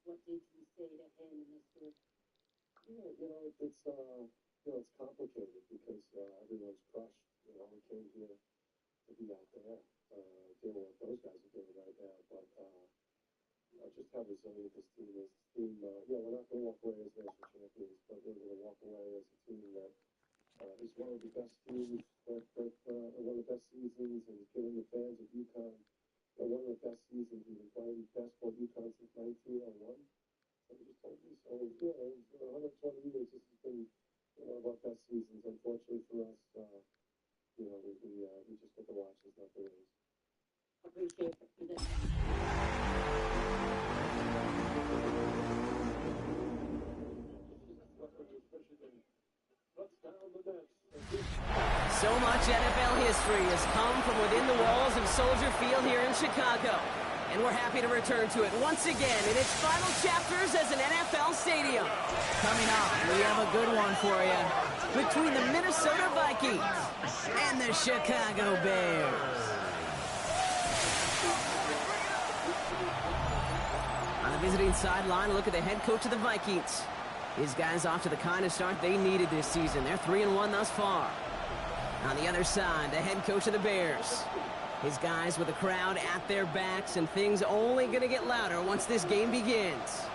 What did you say to him, Mr.? Yeah, it's complicated because everyone's crushed. We came here to be out there, doing what those guys are doing right now. But just how resilient this team is. This team, we're not going to walk away as national champions, but we're going to walk away as a team that is one of the best teams, one of the best seasons, and giving the fans of UConn one of the best seasons we've been playing basketball at UConn since 1901. So we just told you. So, 120 years, this has been one of our best seasons. Unfortunately for us, we just get to watch this, not the race. Appreciate it. So much NFL history has come from within the walls of Soldier Field here in Chicago. And we're happy to return to it once again in its final chapters as an NFL stadium. Coming up, we have a good one for you. Between the Minnesota Vikings and the Chicago Bears. On the visiting sideline, look at the head coach of the Vikings. His guys off to the kind of start they needed this season. They're 3-1 thus far. On the other side, the head coach of the Bears. His guys with the crowd at their backs, and things only going to get louder once this game begins.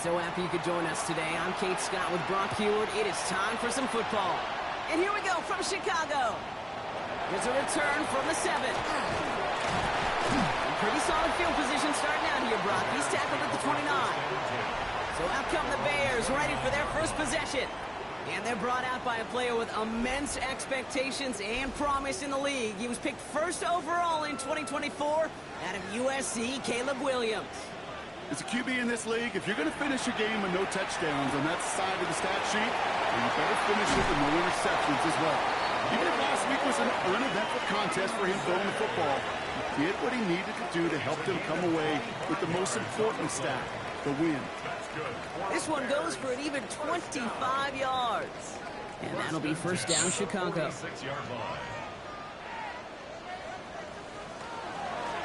So happy you could join us today. I'm Kate Scott with Brock Heward. It is time for some football. And here we go from Chicago. There's a return from the 7. Pretty solid field position starting out here, Brock. He's tackled at the 29. So out come the Bears, ready for their first possession. And they're brought out by a player with immense expectations and promise in the league. He was picked first overall in 2024 out of USC, Caleb Williams. As a QB in this league, if you're going to finish a game with no touchdowns on that side of the stat sheet, then you better finish it with no interceptions as well. Even if last week was an uneventful contest for him throwing the football, he did what he needed to do to help them come away with the most important stat, the win. This one goes for an even 25 yards. And that'll be first down, Chicago.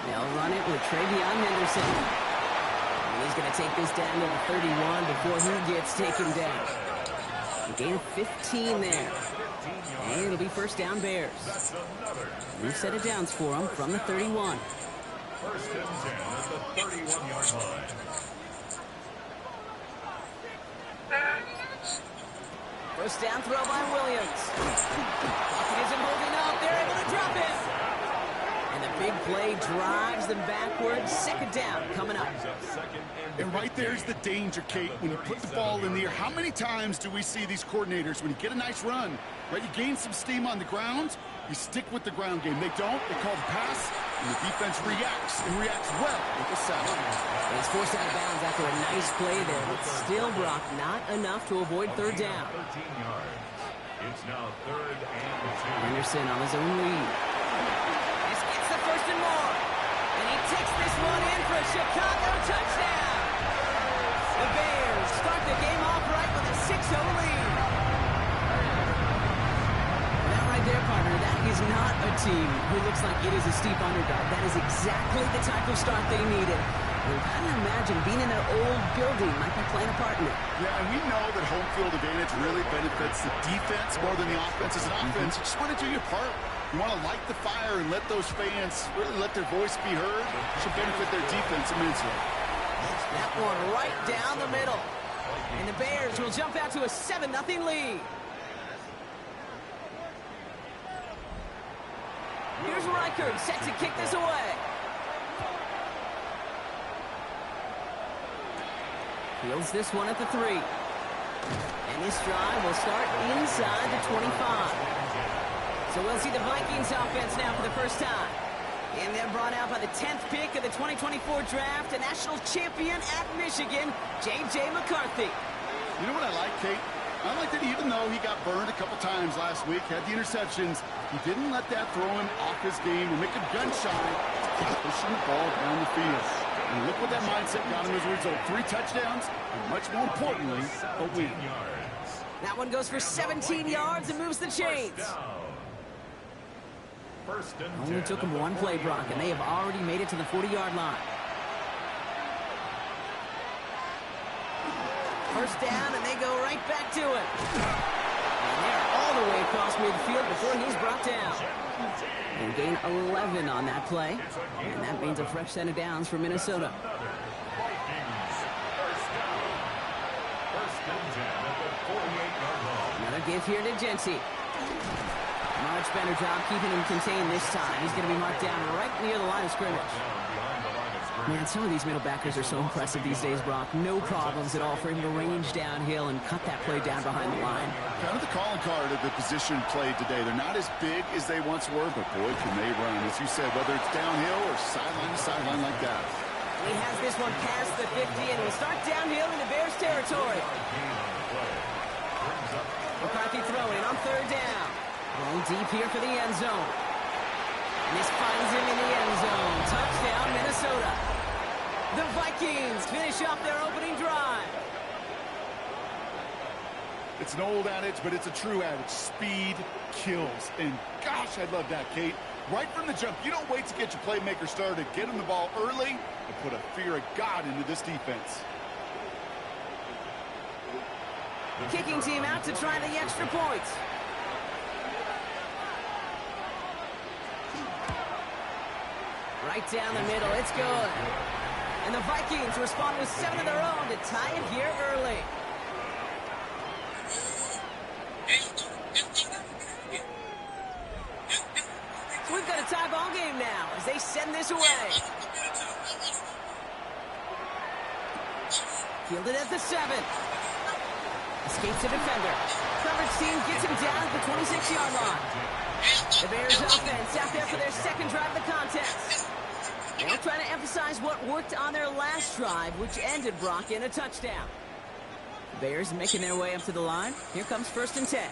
They'll run it with Travion Henderson. And he's going to take this down to the 31 before he gets taken down. A gain of 15 there. And it'll be first down Bears. New set of downs for him from the 31. First and 10 at the 31-yard line. First down throw by Williams. He isn't holding up. They're able to drop it. And the big play drives them backwards. Second down coming up. And right there's the danger, Kate, when you put the ball in the air. How many times do we see these coordinators, when you get a nice run, right, you gain some steam on the ground, you stick with the ground game. They don't, they call the pass, and the defense reacts, and reacts well with the sack. He's forced out of bounds after a nice play there, but still, Brock, not enough to avoid third down. 13 yards. It's now 3rd and 2. Henderson on his own lead. This gets the first and more. And he takes this one in for a Chicago touchdown. The Bears start the game off right with a 6-0 lead. That right there, partner, that is not a team who looks like it is a steep underdog. That is exactly the type of start they needed. And I can imagine being in their old building might be playing a part in it. Yeah, and we know that home field advantage really benefits the defense more than the offense. As an offense, you just want to do your part. You want to light the fire and let those fans really let their voice be heard. It should benefit their defense immensely. That one right down the middle. And the Bears will jump out to a 7-0 lead. Here's Reichert set to kick this away. Fields this one at the 3. And this drive will start inside the 25. So we'll see the Vikings offense now for the first time. And they're brought out by the 10th pick of the 2024 draft, a national champion at Michigan, J.J. McCarthy. You know what I like, Kate? I like that even though he got burned a couple times last week, had the interceptions, he didn't let that throw him off his game and make him gun shy, pushing the ball down the field. And look what that mindset got him as a result. 3 touchdowns, and much more importantly, a win. That one goes for 17 yards and moves the chains. Only took them one play, Brock, and they have already made it to the 40-yard line. First down, and they go right back to it. And they're all the way across midfield before he's brought down. And gain 11 on that play. And that means a fresh set of downs for Minnesota. Another give here to Genty. Much better job keeping him contained this time. He's going to be marked down right near the line of scrimmage. Man, some of these middle backers are so impressive these days, Brock. No problems at all for him to range downhill and cut that play down behind the line. Kind of the calling card of the position played today. They're not as big as they once were, but boy, can they run. As you said, whether it's downhill or sideline to sideline like that. He has this one past the 50 and will start downhill into Bears territory. McCarthy throwing on third down. Going deep here for the end zone. And this finds him in the end zone. Touchdown, Minnesota. The Vikings finish off their opening drive. It's an old adage, but it's a true adage. Speed kills. And gosh, I love that, Kate. Right from the jump, you don't wait to get your playmaker started. Get him the ball early and put a fear of God into this defense. Kicking team out to try the extra points. Right down the middle, it's good. And the Vikings respond with 7 of their own to tie it here early. So we've got a tie ball game now as they send this away. Fielded at the 7. Escapes a defender. Coverage team gets him down at the 26-yard line. The Bears offense out there for their second drive of the contest. They're trying to emphasize what worked on their last drive, which ended, Brock, in a touchdown. The Bears making their way up to the line. Here comes 1st and 10.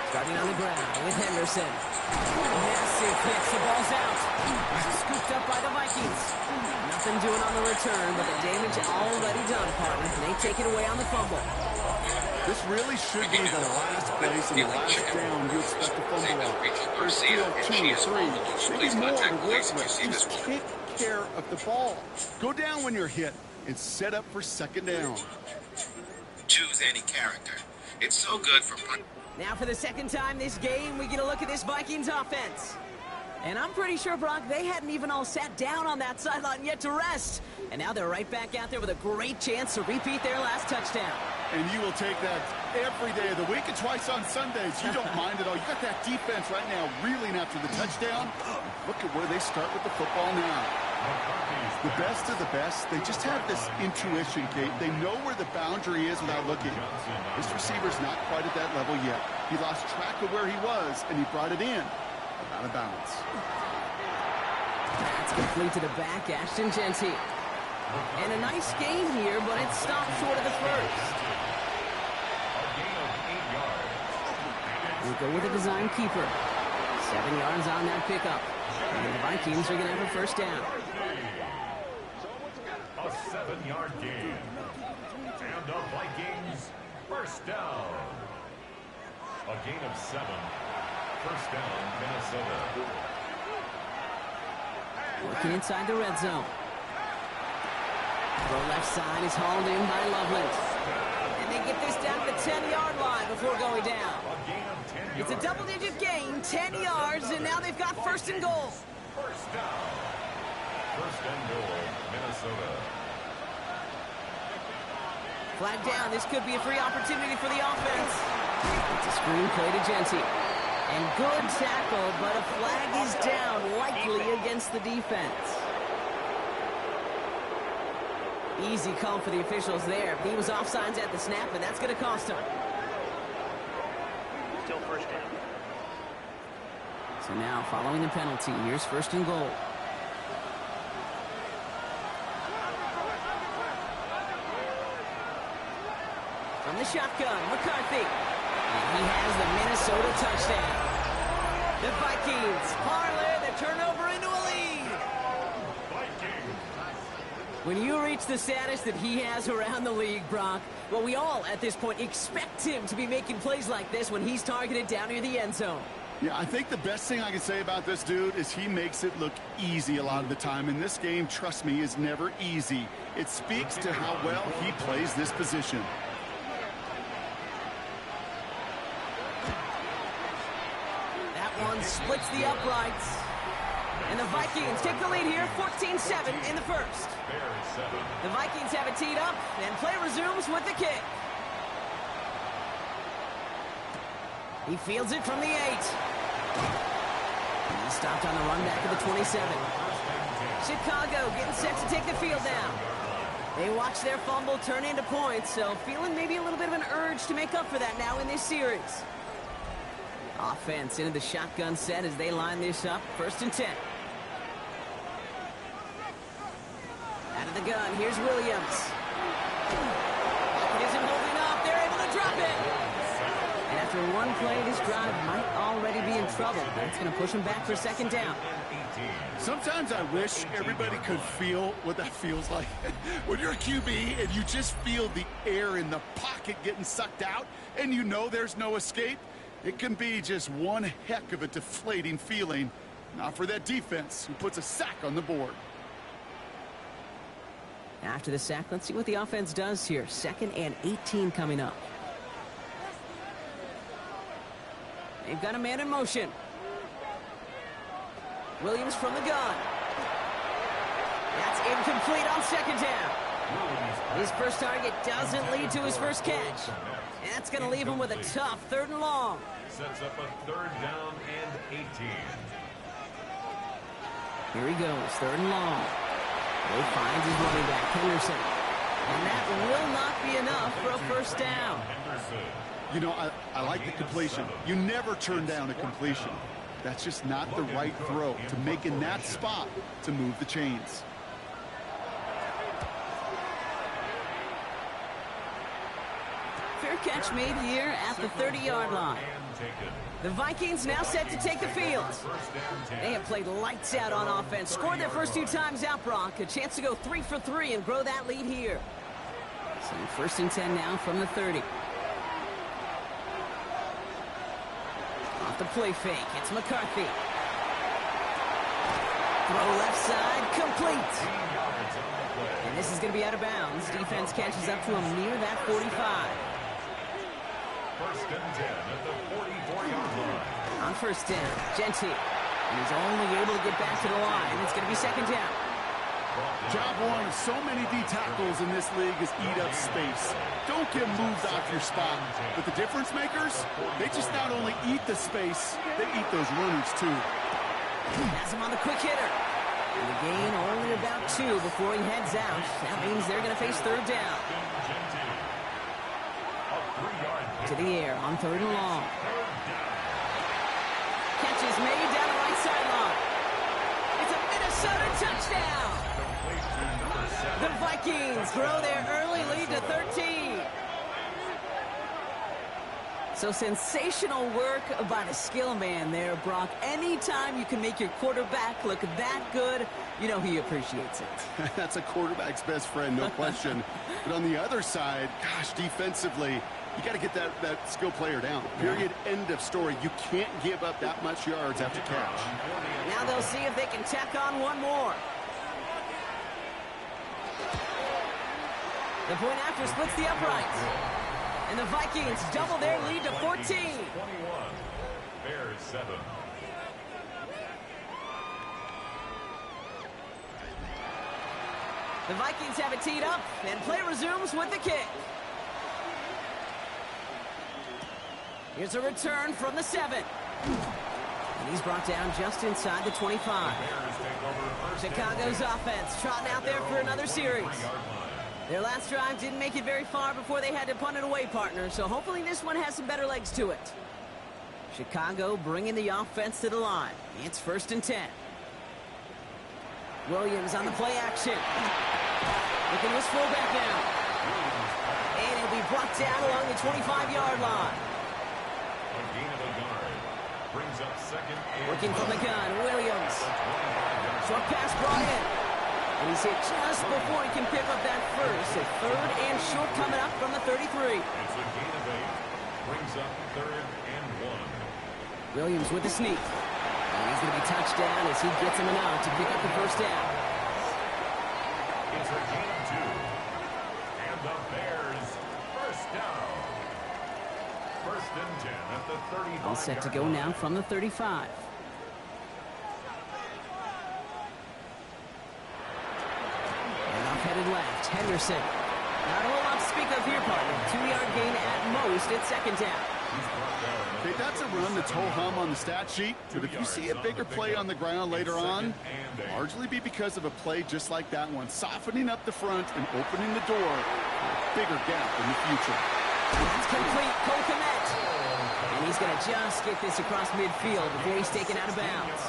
Starting on the ground with Henderson. Massive hit. The ball's out. Scooped up by the Vikings. Nothing doing on the return, but the damage already done, partner. They take it away on the fumble. This really should be the last place and the last down you expect to fumble out. There's still 2 or 3, maybe more to work with. Just take care of the ball. Go down when you're hit and set up for 2nd down. Choose any character. It's so good for... Now for the second time this game, we get a look at this Vikings offense. And I'm pretty sure, Brock, they hadn't even all sat down on that sideline yet to rest. And now they're right back out there with a great chance to repeat their last touchdown. And you will take that every day of the week and twice on Sundays. You don't mind at all. You got that defense right now reeling after the touchdown. Look at where they start with the football now. The best of the best, they just have this intuition, Kate. They know where the boundary is without looking. This receiver's not quite at that level yet. He lost track of where he was, and he brought it in. Out of bounds. That's complete to the back, Ashton Genty. And a nice game here, but it stopped short of the first. We'll go with a design keeper. 7 yards on that pickup. And the Vikings are going to have a first down. A 7-yard gain. And the Vikings first down. A gain of 7. First down, Minnesota. Working inside the red zone. The left side is hauled in by Loveland. And they get this down to the 10-yard line before going down. It's a double-digit gain, 10 yards, and now they've got 1st and goal. First down. 1st and goal, Minnesota. Flag down. This could be a free opportunity for the offense. It's a screen play to Genty. And good tackle, but a flag is down, likely against the defense. Easy call for the officials there. He was offsides at the snap, and that's going to cost him. Still first down. So now, following the penalty, here's 1st and goal. From the shotgun, McCarthy. And he has the Minnesota touchdown. The Vikings parlay the turnover into a lead. When you reach the status that he has around the league, Brock, well, we all, at this point, expect him to be making plays like this when he's targeted down near the end zone. Yeah, I think the best thing I can say about this dude is he makes it look easy a lot of the time. And this game, trust me, is never easy. It speaks to how well he plays this position. That one splits the uprights. And the Vikings take the lead here, 14-7 in the first. The Vikings have it teed up, and play resumes with the kick. He fields it from the 8. He stopped on the run back of the 27. Chicago getting set to take the field down. They watch their fumble turn into points, so feeling maybe a little bit of an urge to make up for that now in this series. Offense into the shotgun set as they line this up. 1st and 10. Out of the gun, here's Williams. It isn't holding up. They're able to drop it. And after one play, this drive might already be in trouble. That's going to push him back for 2nd down. Sometimes I wish everybody could feel what that feels like. When you're a QB and you just feel the air in the pocket getting sucked out and you know there's no escape, it can be just one heck of a deflating feeling. Not for that defense who puts a sack on the board. After the sack, let's see what the offense does here. 2nd and 18 coming up. They've got a man in motion. Williams from the gun. That's incomplete on 2nd down. His first target doesn't lead to his first catch. And that's going to leave him with a tough 3rd and long. Sets up a 3rd down and 18. Here he goes, 3rd and long. They find his running back, Henderson. And that will not be enough for a 1st down. You know, I like the completion. You never turn down a completion. That's just not the right throw to make in that spot to move the chains. Fair catch made here at the 30-yard line. The Vikings now set to take the field. They have played lights out on offense. Scored their first 2 times out, Brock. A chance to go 3 for 3 and grow that lead here. So 1st and 10 now from the 30. Off the play fake. It's McCarthy. Throw left side. Complete. And this is going to be out of bounds. Defense catches up to him near that 45. 1st and 10 at the 44-yard line. On 1st down, Gentile. And he's only able to get back to the line. It's going to be 2nd down. Job one, so many D tackles in this league is eat up space. Don't get moved off your spot. But the difference makers, they just not only eat the space, they eat those runners too. Has him on the quick hitter. And the gain only about 2 before he heads out. That means they're going to face 3rd down. To the air on 3rd and long. Catch is made down the right sideline. It's a Minnesota touchdown. The Vikings grow their early lead to 13. So sensational work by the skill man there, Brock. Anytime you can make your quarterback look that good, you know he appreciates it. That's a quarterback's best friend, no question. But on the other side, gosh, defensively, you got to get that skill player down. Period. End of story. You can't give up that much yards after catch. Now they'll see if they can tack on one more. The point after splits the uprights. And the Vikings double their lead to 14. 21. Bears 7. The Vikings have it teed up, and play resumes with the kick. Here's a return from the 7. And he's brought down just inside the 25. Chicago's offense trotting out there for another series. Their last drive didn't make it very far before they had to punt it away, partner, so hopefully this one has some better legs to it. Chicago bringing the offense to the line. It's 1st and 10. Williams on the play action. Looking to his fullback now. And he'll be brought down along the 25-yard line. A gain of a yard. Brings up 2nd and Working from the gun, Williams. Short pass brought in. And he's hit just before he can pick up that first. A third and short coming up from the 33. It's a gain of 8. Brings up 3rd and 1. Williams with the sneak. And he's going to be touched down as he gets him enough to pick up the first down. It's a gain of 2. And the Bears first down. 1st and 10 at the 35. All set to go now from the 35. Headed left, Henderson. Not a whole lot to speak of here, partner. 2-yard gain at most at 2nd down. Okay, that's a run that's ho-hum on the stat sheet, but if you see a bigger play on the ground later on, largely be because of a play just like that one, softening up the front and opening the door for a bigger gap in the future. It's complete, Cole Kmet. And he's going to just get this across midfield before he's taken out of bounds.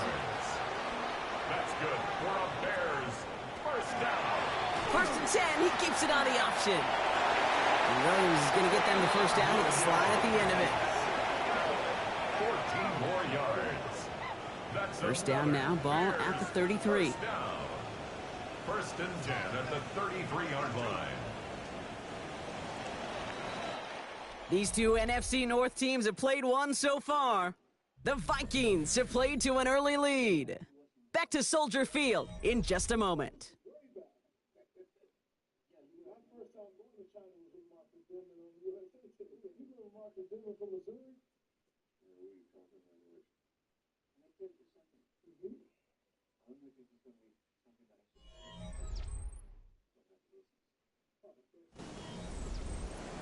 That's good for a Bears first down. 1st and 10, he keeps it on the option. And Williams is going to get them the first down with a slide at the end of it. 14 more yards. That's first down now, ball at the 33. 1st and 10 at the 33-yard line. These two NFC North teams have played one so far. The Vikings have played to an early lead. Back to Soldier Field in just a moment.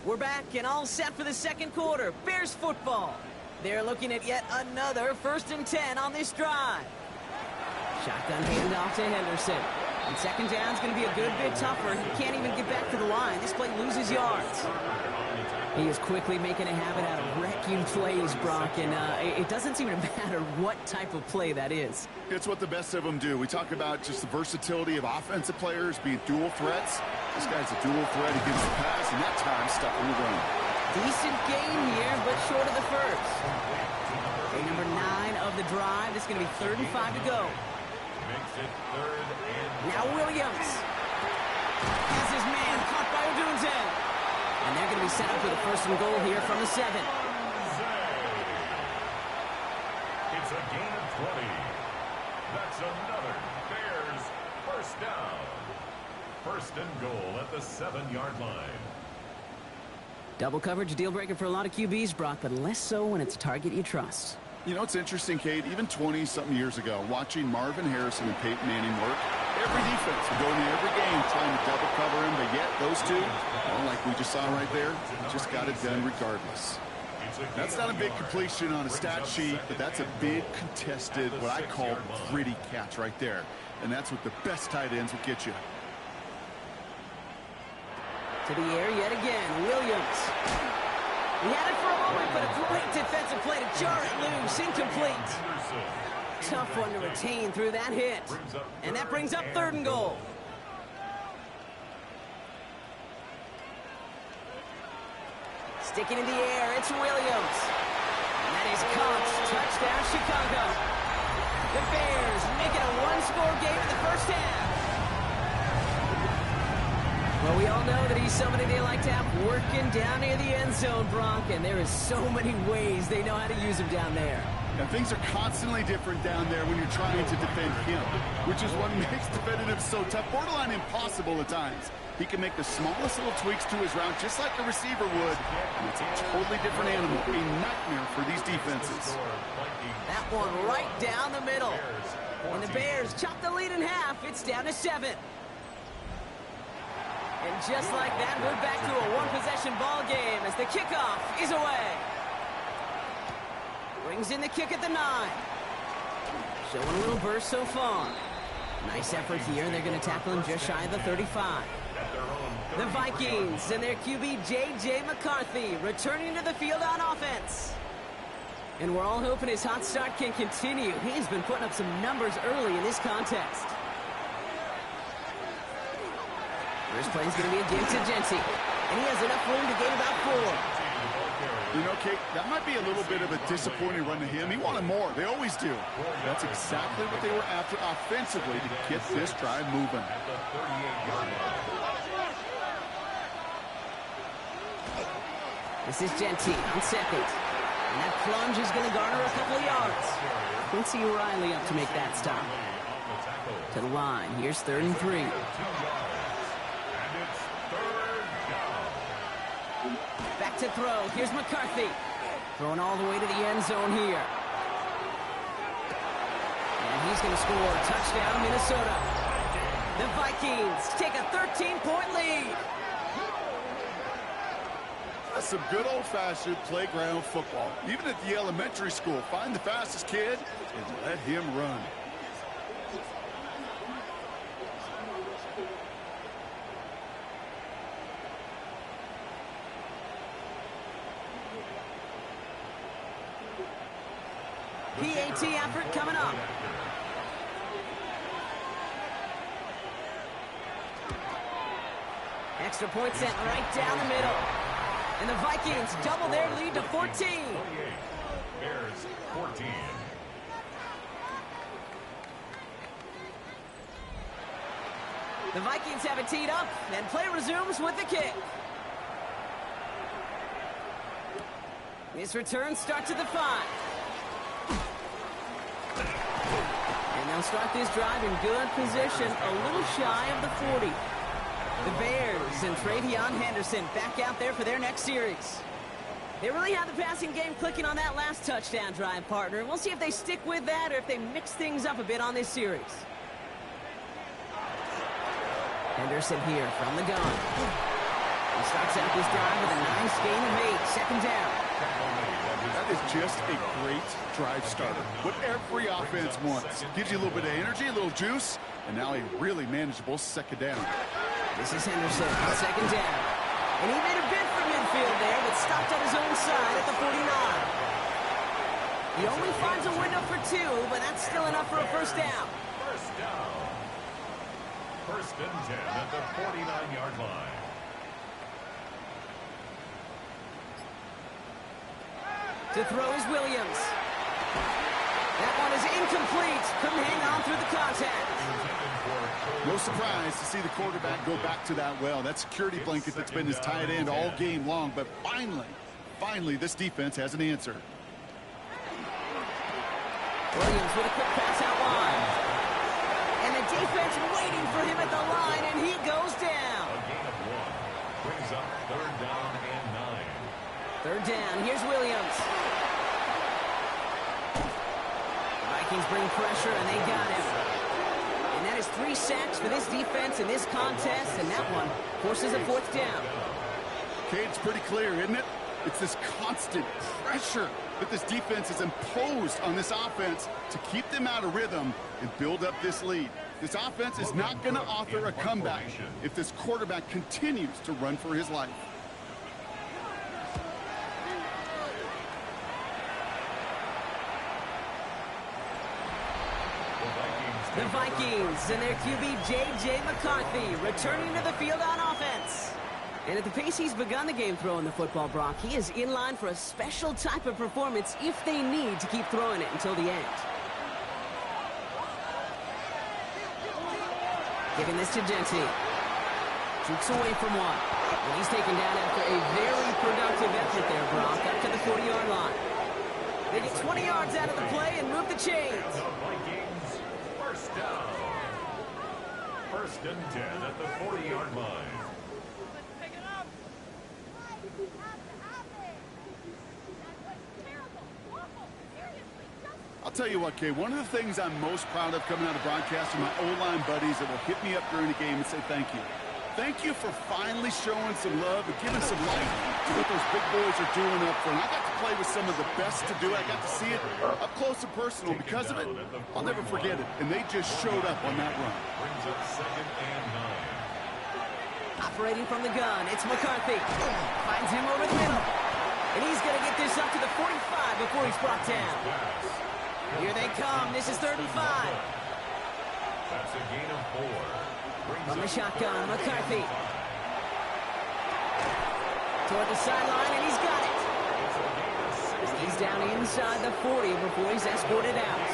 We're back and all set for the 2nd quarter. Bears football. They're looking at yet another 1st and 10 on this drive. Shotgun handoff to Henderson. And 2nd down's going to be a good bit tougher. He can't even get back to the line. This play loses yards. He is quickly making a habit out of wrecking plays, Brock, and it doesn't seem to matter what type of play that is. It's what the best of them do. We talk about just the versatility of offensive players being dual threats. This guy's a dual threat. He gets the pass, and that time stuck in the run. Decent game here, but short of the first. Okay, number 9 of the drive. This is going to be 3rd and 5 to go. Makes it 3rd and now Williams has his man caught by Odunze. And they're going to be set up with a 1st and goal here from the 7. It's a gain of 20. That's another Bears first down. 1st and goal at the 7-yard line. Double coverage, a deal breaker for a lot of QBs, Brock, but less so when it's a target you trust. You know, it's interesting, Kate, even 20-something years ago, watching Marvin Harrison and Peyton Manning work, every defense would go into every game trying to double cover him, but yet those two, well, like we just saw right there, just got it done regardless. That's not a big completion on a stat sheet, but that's a big contested, what I call gritty catch right there. And that's what the best tight ends will get you. To the air yet again, Williams. He had it for a moment, but a great defensive play to jar it loose. Incomplete. Tough one to retain through that hit. And that brings up 3rd and goal. Sticking in the air, it's Williams. And that is caught. Touchdown, Chicago. The Bears make it a 1-score game in the first half. Well, we all know that he's somebody they like to have working down near the end zone, Brock, and there is so many ways they know how to use him down there. Now, things are constantly different down there when you're trying to defend him, which is what makes defending him so tough, borderline impossible at times. He can make the smallest little tweaks to his route just like a receiver would, and it's a totally different animal, a nightmare for these defenses. That one right down the middle. And the Bears chop the lead in half. It's down to 7. And just like that, we're back to a one-possession ball game as the kickoff is away. Brings in the kick at the 9. Showing a little burst so far. Nice effort here. They're going to tackle him just shy of the 35. The Vikings and their QB J.J. McCarthy returning to the field on offense. And we're all hoping his hot start can continue. He's been putting up some numbers early in this contest. First play is going to be against Genty. And he has enough room to gain about 4. You know, Kate, that might be a little bit of a disappointing run to him. He wanted more. They always do. That's exactly what they were after offensively to get this drive moving. This is Gentile on second. And that plunge is going to garner a couple of yards. Quincy Riley up to make that stop. To the line. Here's 3rd and 3. Back to throw. Here's McCarthy. Throwing all the way to the end zone here. And he's going to score. Touchdown, Minnesota. The Vikings take a 13-point lead. That's some good old-fashioned playground football. Even at the elementary school, find the fastest kid and let him run. PAT effort coming up. Extra point sent right down the middle. And the Vikings double their lead to 14. Bears 14. The Vikings have it teed up, and play resumes with the kick. This return starts at the 5. And they'll start this drive in good position, a little shy of the 40. The Bears and Travion Henderson back out there for their next series. They really have the passing game clicking on that last touchdown drive, partner. We'll see if they stick with that or if they mix things up a bit on this series. Henderson here from the gun. He starts out this drive with a nice gain of 8, second down. That is just a great drive starter. What every offense wants. Gives you a little bit of energy, a little juice, and now a really manageable second down. This is Henderson, second down. And he made a bid for midfield there, but stopped on his own side at the 49. He only finds a window for 2, but that's still enough for a first down. First down. 1st and 10 at the 49-yard line. To throw is Williams. That one is incomplete. Couldn't hang on through the contact. No surprise to see the quarterback go back to that well. That security blanket that's been his tight end all game long. But finally, this defense has an answer. Williams with a quick pass out wide. And the defense waiting for him at the line, and he goes down. A gain of 1. Brings up 3rd down and 9. 3rd down. Here's Williams. The Vikings bring pressure, and they got him. And that is 3 sacks for this defense in this contest, and that one forces a 4th down. Okay, it's pretty clear, isn't it? It's this constant pressure that this defense has imposed on this offense to keep them out of rhythm and build up this lead. This offense is not going to author a comeback if this quarterback continues to run for his life. The Vikings and their QB J.J. McCarthy returning to the field on offense. And at the pace he's begun the game throwing the football, Brock, he is in line for a special type of performance if they need to keep throwing it until the end. Giving this to Gentile. Jukes away from one. And he's taken down after a very productive effort there, Brock, up to the 40-yard line. They get 20 yards out of the play and move the chains. The Vikings, first down. 1st and 10 at the 40-yard line. I'll tell you what, Kay, one of the things I'm most proud of coming out of broadcast are my O-line buddies that will hit me up during the game and say thank you. Thank you for finally showing some love and giving some light to what those big boys are doing up front. I got to play with some of the best to do it. I got to see it up close and personal. Because of it, I'll never forget it. And they just showed up on that run. Brings up 2nd and 9. Operating from the gun, it's McCarthy. Finds him over the middle. And he's going to get this up to the 45 before he's brought down. Here they come. This is 3rd and 5. That's a gain of 4. From the shotgun, McCarthy. Toward the sideline, and he's got it. He's down inside the 40 before he's escorted out.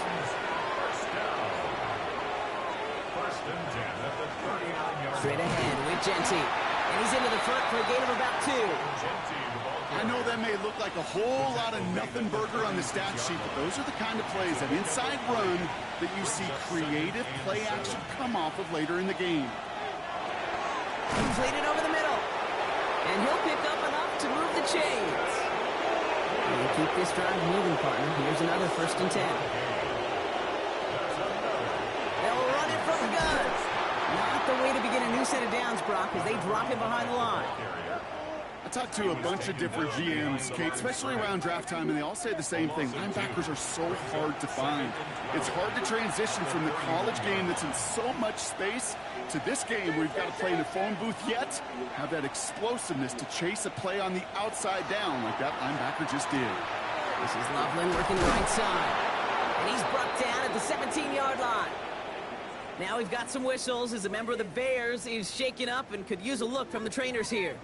First down. First and 10 at the 39-yard line. Straight ahead with Genty. And he's into the front for a gain of about 2. I know that may look like a whole lot of nothing burger on the stat sheet, but those are the kind of plays, that inside run, that you see creative play action come off of later in the game. Completed over the middle. And he'll pick up enough to move the chains. And keep this drive moving, partner. Here's another first and 10. They'll run it from the gun. Not the way to begin a new set of downs, Brock, as they drop him behind the line. I talked to a bunch of different GMs, Kate, especially around draft time, and they all say the same thing. Linebackers are so hard to find. It's hard to transition from the college game that's in so much space to this game where you've got to play in a phone booth, yet have that explosiveness to chase a play on the outside down like that linebacker just did. This is Loveland working the right side. And he's brought down at the 17-yard line. Now we've got some whistles as a member of the Bears is shaken up and could use a look from the trainers here.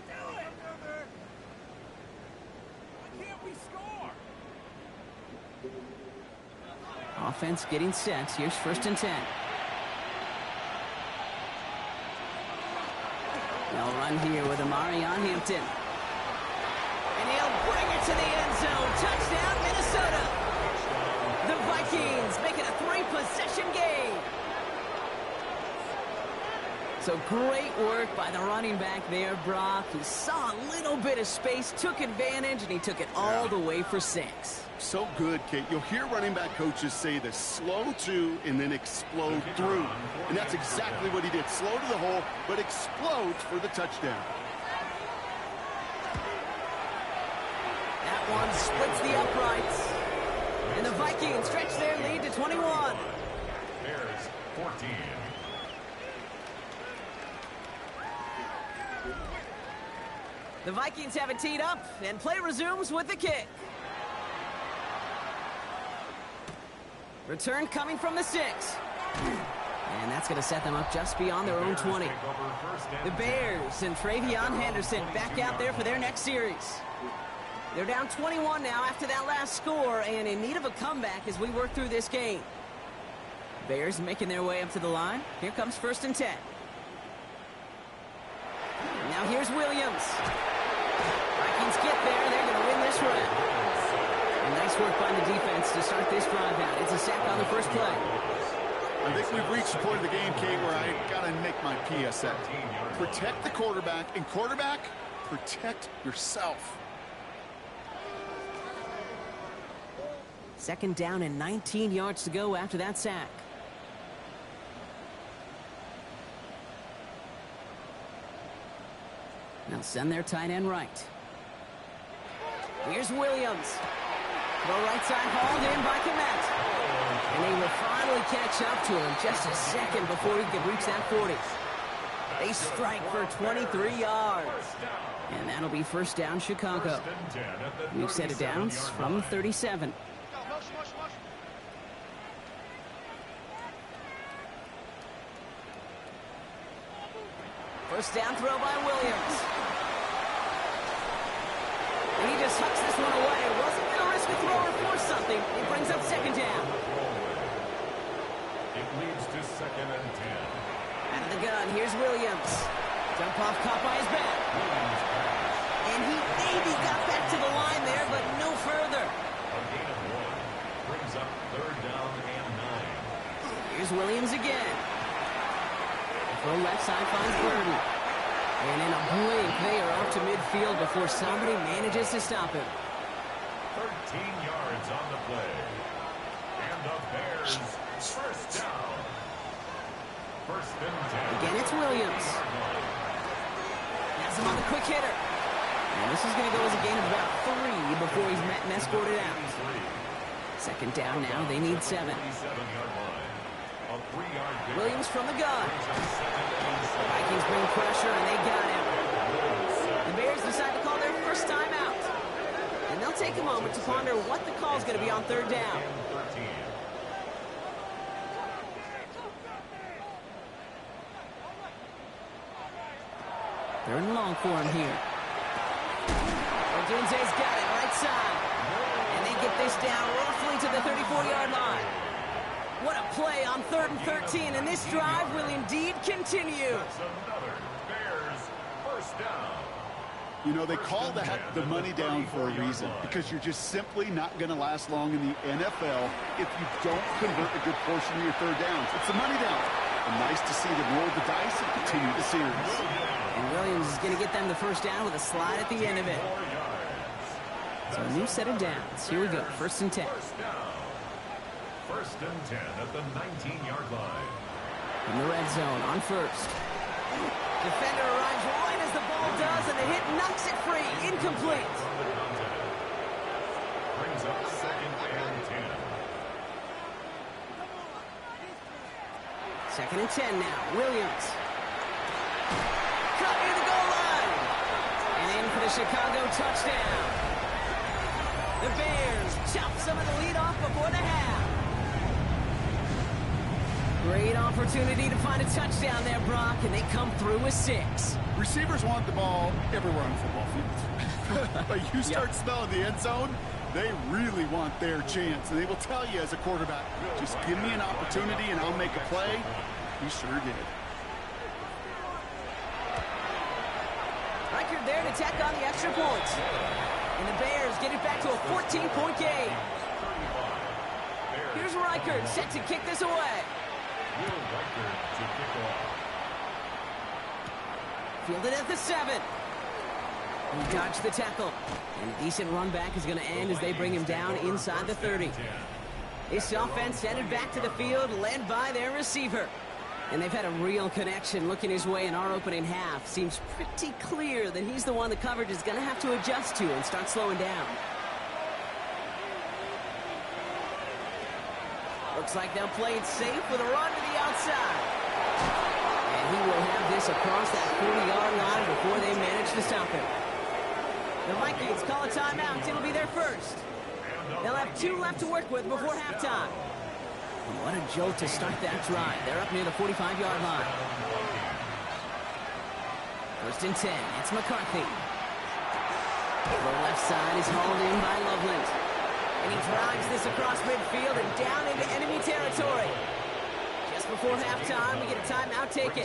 Offense getting set. Here's first and 10. They'll run here with Amari on Hampton. And he'll bring it to the end zone. Touchdown, Minnesota. The Vikings make it a 3-possession game. So great work by the running back there, Brock. He saw a little bit of space, took advantage, and he took it all the way for 6. So good, Kate. You'll hear running back coaches say the slow to and then explode through. And that's exactly what he did. Slow to the hole, but explodes for the touchdown. That one splits the uprights. And the Vikings stretch their lead to 21. Bears 14. The Vikings have it teed up, and play resumes with the kick. Return coming from the 6. And that's going to set them up just beyond their own 20. The Bears and Travion Henderson back out there for their next series. They're down 21 now after that last score and in need of a comeback as we work through this game. Bears making their way up to the line. Here comes first and 10. Now here's Williams. Vikings get there. They're going to win this round. And nice work by the defense to start this drive out. It's a sack on the first play. I think we've reached the point of the game, Kate, where I got to make my PSA. Protect the quarterback, and quarterback, protect yourself. Second down and 19 yards to go after that sack. Now send their tight end right. Here's Williams. The right side hauled in by Kinetik. And they will finally catch up to him just a second before he could reach that 40. They strike for 23 yards. And that'll be first down, Chicago. We've set it downs from 37. First down throw by Williams. And he just hucks this one away. Wasn't going to risk a throw or force something. It brings up second down. It leads to second and 10. Out of the gun, here's Williams. Jump off caught by his back. And he maybe got back to the line there, but no further. A gain of 1 brings up third down and 9. Here's Williams again. Full left side finds Burden. And in a blink, they are off to midfield before somebody manages to stop him. 13 yards on the play. And the Bears first down. First and 10. Again, it's Williams. Has him on the quick hitter. And this is going to go as a gain of about 3 before he's met and escorted out. Second down now. They need 7. Williams from the gun. The Vikings bring pressure, and they got him. The Bears decide to call their first timeout. And they'll take a moment to ponder what the call is going to be on third down. Third and long for him here. Odunze's got it right side. And they get this down roughly to the 34-yard line. What a play on 3rd and 13, and this drive will indeed continue. That's another Bears first down. You know, they call that the money down for a reason, because you're just simply not going to last long in the NFL if you don't convert a good portion of your third downs. It's the money down. And nice to see them roll the dice and continue the series. And Williams is going to get them the first down with a slide at the end of it. So a new set of downs. Here we go, 1st and 10. First down. 1st and 10 at the 19-yard line. In the red zone on 1st. Defender arrives right as the ball does, and the hit knocks it free. Incomplete. Brings up 2nd and 10. 2nd and 10 now. Williams. Cut near the goal line. And in for the Chicago touchdown. The Bears chop some of the lead off before the half. Great opportunity to find a touchdown there, Brock, and they come through with 6. Receivers want the ball everywhere on the football field. But you start smelling the end zone, they really want their chance. And they will tell you as a quarterback, just give me an opportunity and I'll make a play. He sure did. Reichard there to tack on the extra points. And the Bears get it back to a 14-point game. Here's Reichard set to kick this away. Will Reichard to kick off. Fielded at the 7. He dodged the tackle. And a decent run back is going to end as they bring him down inside the 30. This offense headed back to the field, led by their receiver. And they've had a real connection looking his way in our opening half. Seems pretty clear that he's the one the coverage is going to have to adjust to and start slowing down. Looks like they'll play it safe with a run to the outside. And he will have this across that 40-yard line before they manage to stop him. The Vikings call a timeout. It'll be their first. They'll have 2 left to work with before halftime. And what a jolt to start that drive. They're up near the 45-yard line. 1st and 10. It's McCarthy. The left side is hauled in by Loveland. And he drives this across midfield and down into enemy territory. Just before halftime, we get a timeout taken.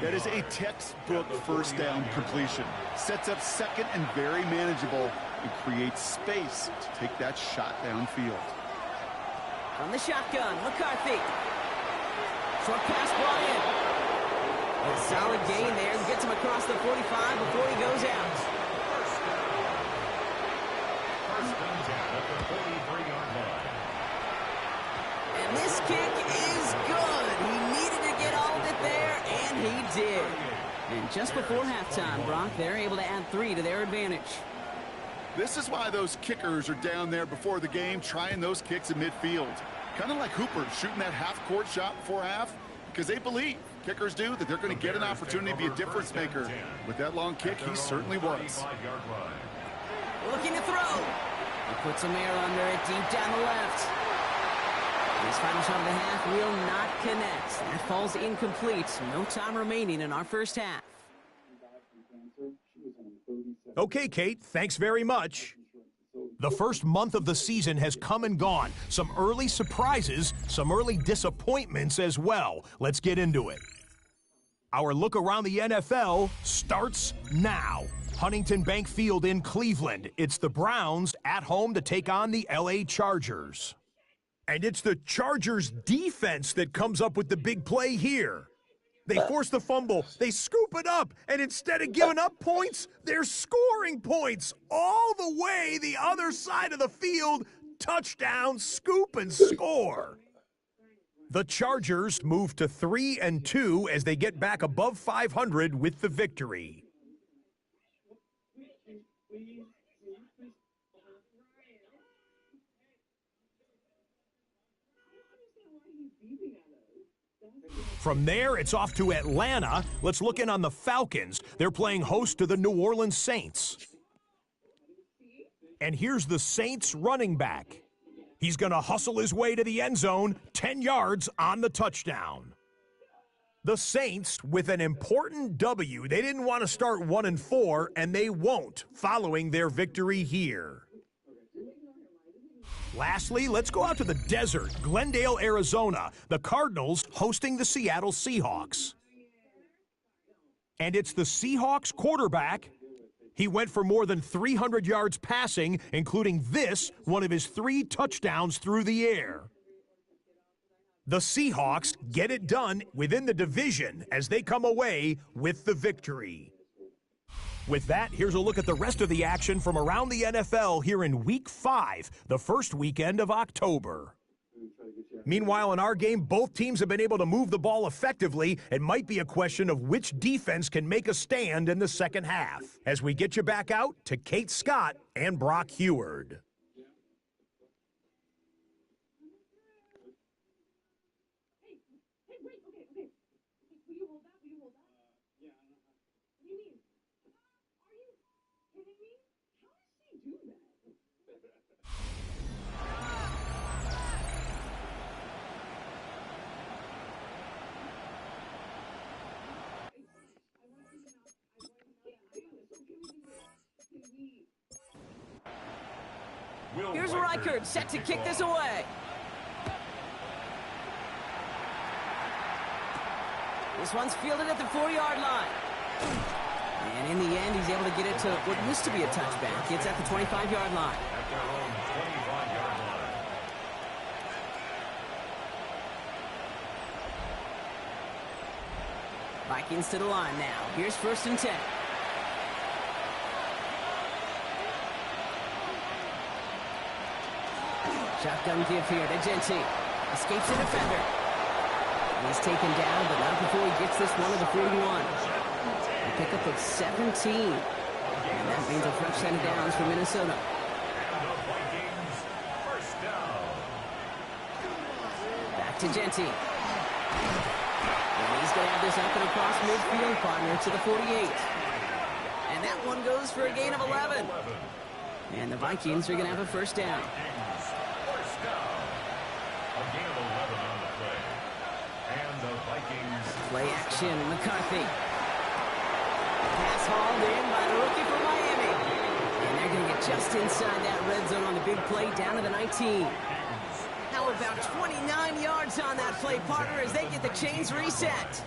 That is a textbook first down completion. Sets up 2nd and very manageable and creates space to take that shot downfield. From the shotgun, McCarthy. Short pass brought in. A solid gain there. Gets him across the 45 before he goes out. First and 10 at the 43-yard line. And this kick is good. He needed to get all of it there, and he did. And just before halftime, Brock, they're able to add 3 to their advantage. This is why those kickers are down there before the game trying those kicks in midfield. Kind of like Hooper shooting that half-court shot before half, because they believe, kickers do, that they're going to get an opportunity to be a difference maker. With that long kick, he certainly was. Looking to throw. He puts some air under it deep down the left. This final shot of the half will not connect. That falls incomplete. No time remaining in our first half. Okay, Kate, thanks very much. The first month of the season has come and gone. Some early surprises, some early disappointments as well. Let's get into it. Our look around the NFL starts now. Huntington Bank Field in Cleveland. It's the Browns at home to take on the LA Chargers. And it's the Chargers defense that comes up with the big play here. They force the fumble, they scoop it up, and instead of giving up points, they're scoring points all the way the other side of the field. Touchdown, scoop, and score. The Chargers move to 3-2 as they get back above 500 with the victory. From there, it's off to Atlanta. Let's look in on the Falcons. They're playing host to the New Orleans Saints. And here's the Saints running back. He's going to hustle his way to the end zone, 10 yards on the touchdown. The Saints with an important W. They didn't want to start 1-4, and they won't following their victory here. Lastly, let's go out to the desert, Glendale, Arizona. The Cardinals hosting the Seattle Seahawks. And it's the Seahawks quarterback. He went for more than 300 yards passing, including this, one of his 3 touchdowns through the air. The Seahawks get it done within the division as they come away with the victory. With that, here's a look at the rest of the action from around the NFL here in Week 5, the first weekend of October. Meanwhile, in our game, both teams have been able to move the ball effectively. It might be a question of which defense can make a stand in the second half. As we get you back out to Kate Scott and Brock Heward. Here's Reichert set to kick this away. This one's fielded at the 4-yard line. And in the end, he's able to get it to what used to be a touchback. It's at the 25-yard line. At their own 25-yard line. Vikings to the line now. Here's 1st and 10. Shotgun give here to Genty. Escapes the defender. And he's taken down, but not before he gets this one to the 41. A pickup of 17. And that means a fresh set of downs for Minnesota. And the Vikings, first down. Back to Genty. And he's going to have this up and across midfield, partner, to the 48. And that one goes for a gain of 11. And the Vikings are going to have a first down. First down. A gain of 11 on the play. And the Vikings. Play action, McCarthy. Pass hauled in by the rookie from Miami. And they're going to get just inside that red zone on the big play, down to the 19. How about 29 yards on that play, partner, as they get the chains reset.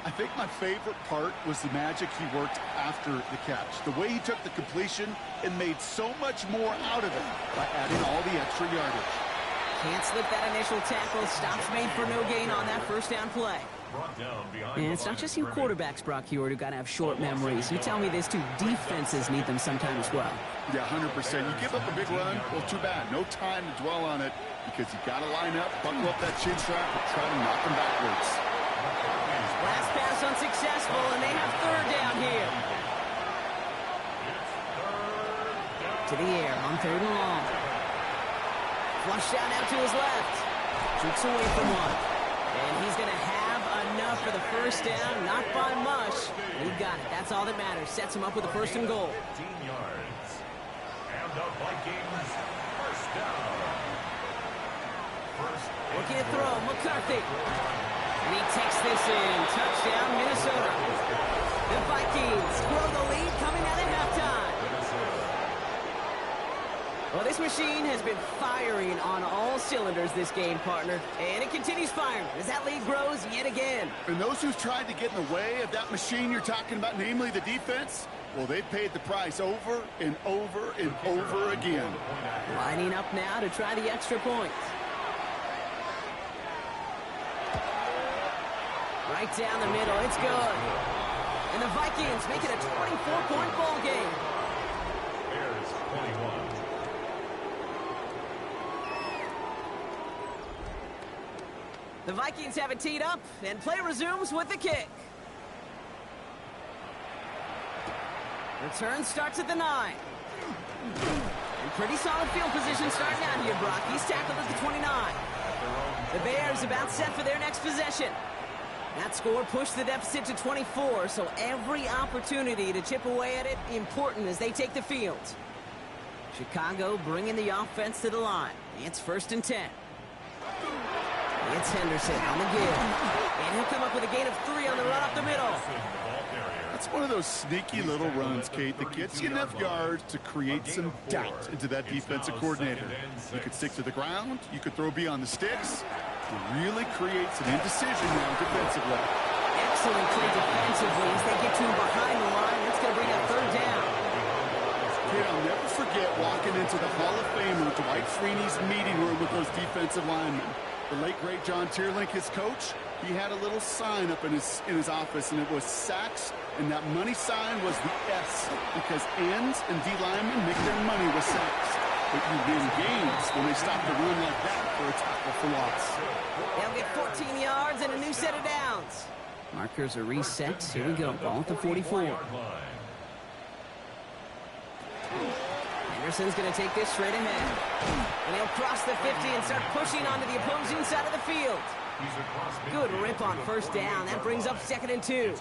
I think my favorite part was the magic he worked after the catch. The way he took the completion and made so much more out of it by adding all the extra yardage. Can't slip that initial tackle. Stops made for no gain on that first down play. And it's not just you quarterbacks, Brock Heward, who got to have short memories. You tell me this too. Defenses need them sometimes as well. Yeah, 100%. You give up a big run, well, too bad. No time to dwell on it because you got to line up, buckle up that chin strap, and try to knock them backwards. Last pass unsuccessful, and they have 3rd down here. To the air on 3rd and long. Flush down out to his left. Shoots away from one. And he's going to have enough for the first down. Not by much. He got it. That's all that matters. Sets him up with a 1st and goal. 15 yards. And the Vikings, first down. Looking to throw. McCarthy. And he takes this in. Touchdown, Minnesota. The Vikings grow the lead coming out at halftime. Well, this machine has been firing on all cylinders this game, partner. And it continues firing as that lead grows yet again. And those who've tried to get in the way of that machine you're talking about, namely the defense, well, they've paid the price over and over and over again. Lining up now to try the extra point. Right down the middle, it's good. And the Vikings make it a 24-point ball game. Bears 21. The Vikings have it teed up, and play resumes with the kick. Return starts at the 9. And pretty solid field position starting out here, Brock. He's tackled at the 29. The Bears about set for their next possession. That score pushed the deficit to 24, so every opportunity to chip away at it important as they take the field. Chicago bringing the offense to the line. It's 1st and 10. It's Henderson on the give. And he'll come up with a gain of 3 on the run up the middle. That's one of those sneaky little runs, Kate, that gets you enough yards to create some doubt into that defensive coordinator. You could stick to the ground. You could throw beyond the sticks. It really creates an indecision now defensively. Excellent play defensively as they get to him behind the line. That's going to bring up 3rd down. Kate, I'll never forget walking into the Hall of Famer Dwight Freeney's meeting room with those defensive linemen. The late, great John Tierlink, his coach, he had a little sign up in his office, and it was sacks, and that money sign was the S, because ends and D linemen make their money with sacks. But you win games when they stop the run like that for a tackle for loss. They'll get 14 yards and a new set of downs. Markers are reset. Here we go. Ball at the 44. Henderson's going to take this straight ahead. And he'll cross the 50 and start pushing onto the opposing side of the field. Good rip on 1st down. That brings up 2nd and 2.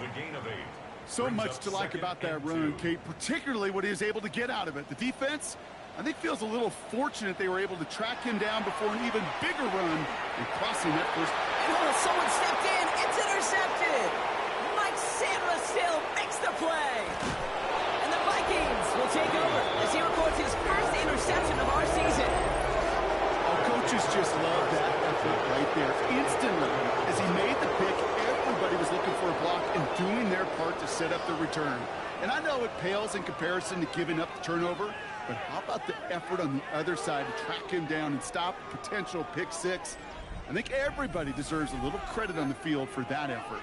So much to like about that run, Kate, particularly what he was able to get out of it. The defense, I think, feels a little fortunate they were able to track him down before an even bigger run and crossing that first. Oh, someone stepped in. It's intercepted. Mike Sandra still makes the play. And the Vikings will take over as he records his first interception of our season. Our coaches just love that effort right there. Instantly, as he made the pick, everybody was looking for a block and doing their part to set up the return. And I know it pales in comparison to giving up the turnover, but how about the effort on the other side to track him down and stop potential pick 6? I think everybody deserves a little credit on the field for that effort.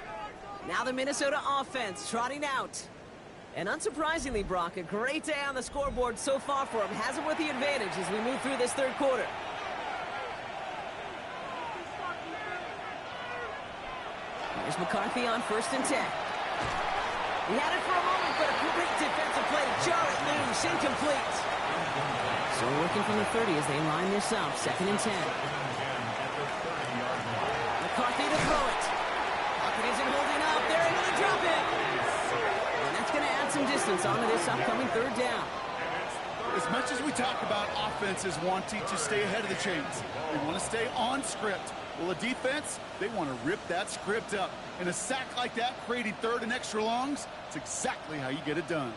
Now the Minnesota offense trotting out. And unsurprisingly, Brock, a great day on the scoreboard so far for him. Has him with the advantage as we move through this 3rd quarter. Here's McCarthy on 1st and 10. He had it for a moment, but a great defensive play to jar it loose, incomplete. So we're working from the 30 as they line this up, 2nd and 10. McCarthy to throw it. Pocket isn't holding up. They're able to drop it. And that's going to add some distance onto this upcoming 3rd down. As much as we talk about offenses wanting to stay ahead of the chains, they want to stay on script. Well, a defense, they want to rip that script up. And a sack like that, creating 3rd and extra longs, it's exactly how you get it done.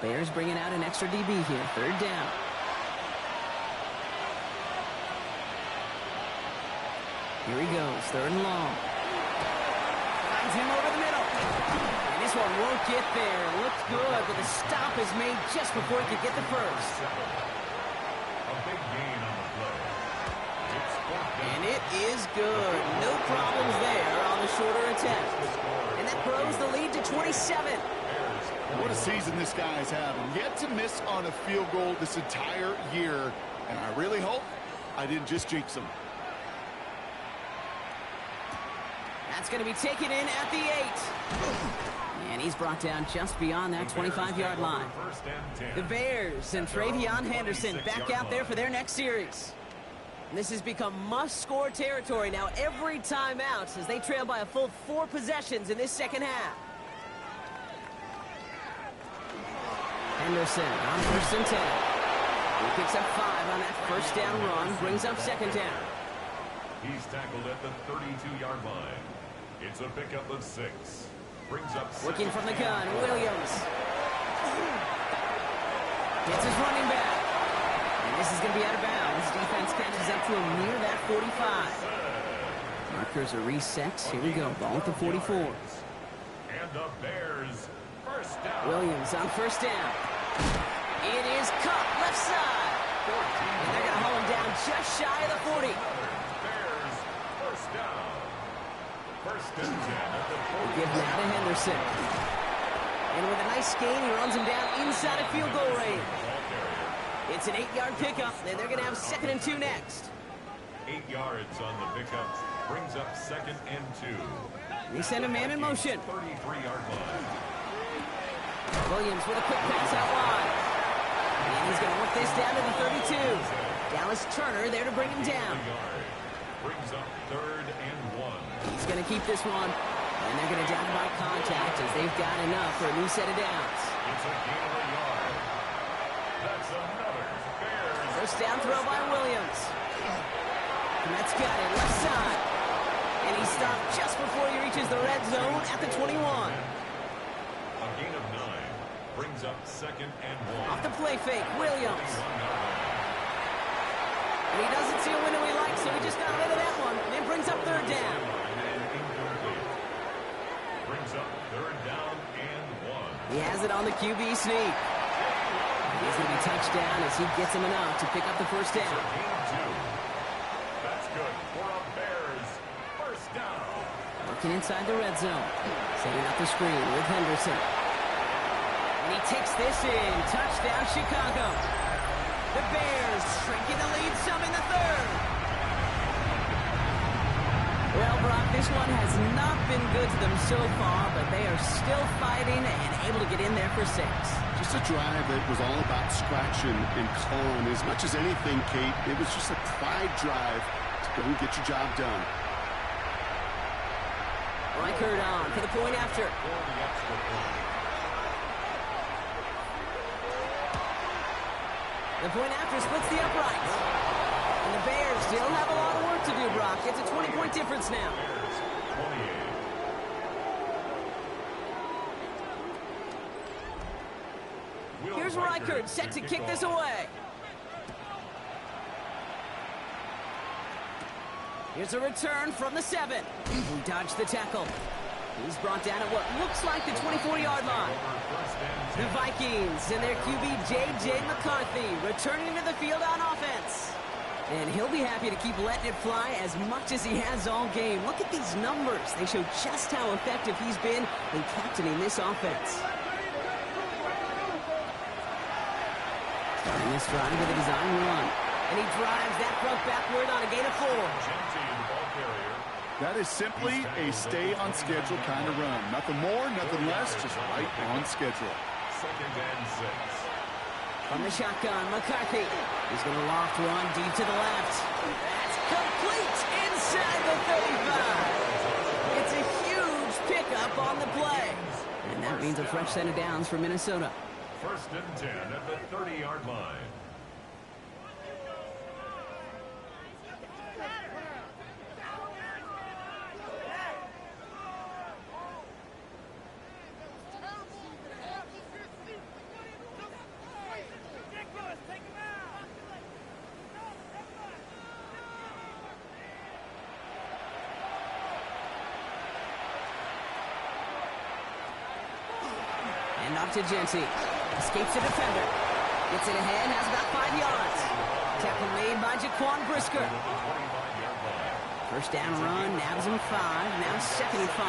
Bears bringing out an extra DB here, 3rd down. Here he goes, 3rd and long. Finds him over the middle. And this one won't get there. Looked good, but the stop is made just before he could get the first. A big gain on the play. And it is good. No problems there on the shorter attempt. And that grows the lead to 27. What a season this guy is having. Yet to miss on a field goal this entire year. And I really hope I didn't just jinx him. That's going to be taken in at the 8. And he's brought down just beyond that 25-yard line. The Bears and Travion Henderson back out there for their next series. And this has become must-score territory now every time out as they trail by a full 4 possessions in this 2nd half. Henderson on 1st and 10. He picks up 5 on that 1st down run, brings up 2nd down. He's tackled at the 32-yard line. It's a pickup of 6. Brings up 6. Working from the gun, Williams. It's his running back. And this is going to be out of bounds. Defense catches up to him near that 45. Markers are reset. Here we go. Ball at the 44. And the Bears, 1st down. Williams on 1st down. It is caught left side. And they're going to haul him down just shy of the 40. Bears, 1st down. 1st and 10 at the 40. Give now to Henderson. And with a nice gain, he runs him down inside of field goal range. It's an 8-yard pickup, and they're going to have 2nd and 2 next. 8 yards on the pickup. Brings up 2nd and 2. They send a man in motion. 33-yard line. Williams with a quick pass out wide. And he's going to work this down to the 32. Dallas Turner there to bring him down. Brings up 3rd and 1. He's going to keep this one. And they're going to down by contact as they've got enough for a new set of downs. It's a gain of a yard. That's another Bears First down throw by Williams. Kinetik's got it, left side. And he stopped just before he reaches the red zone at the 21. A gain of 9 brings up 2nd and 1. Off the play fake, Williams. And he doesn't see a window he likes, so he just got rid of that one. And it brings up 3rd down. Brings up 3rd down and 1. He has it on the QB sneak. He's going to be touchdown as he gets him enough to pick up the first down. Gain of 2. That's good for a Bears first down. Looking inside the red zone. Setting up the screen with Henderson. And he takes this in. Touchdown, Chicago. The Bears shrinking the lead some in the 3rd. Well, Brock, this one has not been good to them so far, but they are still fighting and able to get in there for 6. Just a drive that was all about scratching and clawing. As much as anything, Kate, it was just a pride drive to go and get your job done. Reichert on for the point after. The point after splits the uprights. And the Bears still have a lot of work to do, Brock. It's a 20-point difference now. Here's Reichert set to kick this away. Here's a return from the 7. He dodged the tackle. He's brought down at what looks like the 24-yard line. The Vikings and their QB J.J. McCarthy returning to the field on offense. And he'll be happy to keep letting it fly as much as he has all game. Look at these numbers. They show just how effective he's been in captaining this offense. Starting this drive with a design run. And he drives that broke backward on a gain of 4. That is simply a stay-on-schedule kind of run. Nothing more, nothing less, just right on schedule. 2nd and 6. From the shotgun, McCarthy. He's going to loft one deep to the left. That's complete inside the 35. It's a huge pickup on the play. And that means a fresh set of downs for Minnesota. 1st and 10 at the 30-yard line. And off to Genty. Escapes the defender. Gets it ahead, has about 5 yards. Tackle made by Jaquan Brisker. First down run, nabs him 5. Now 2nd and 5.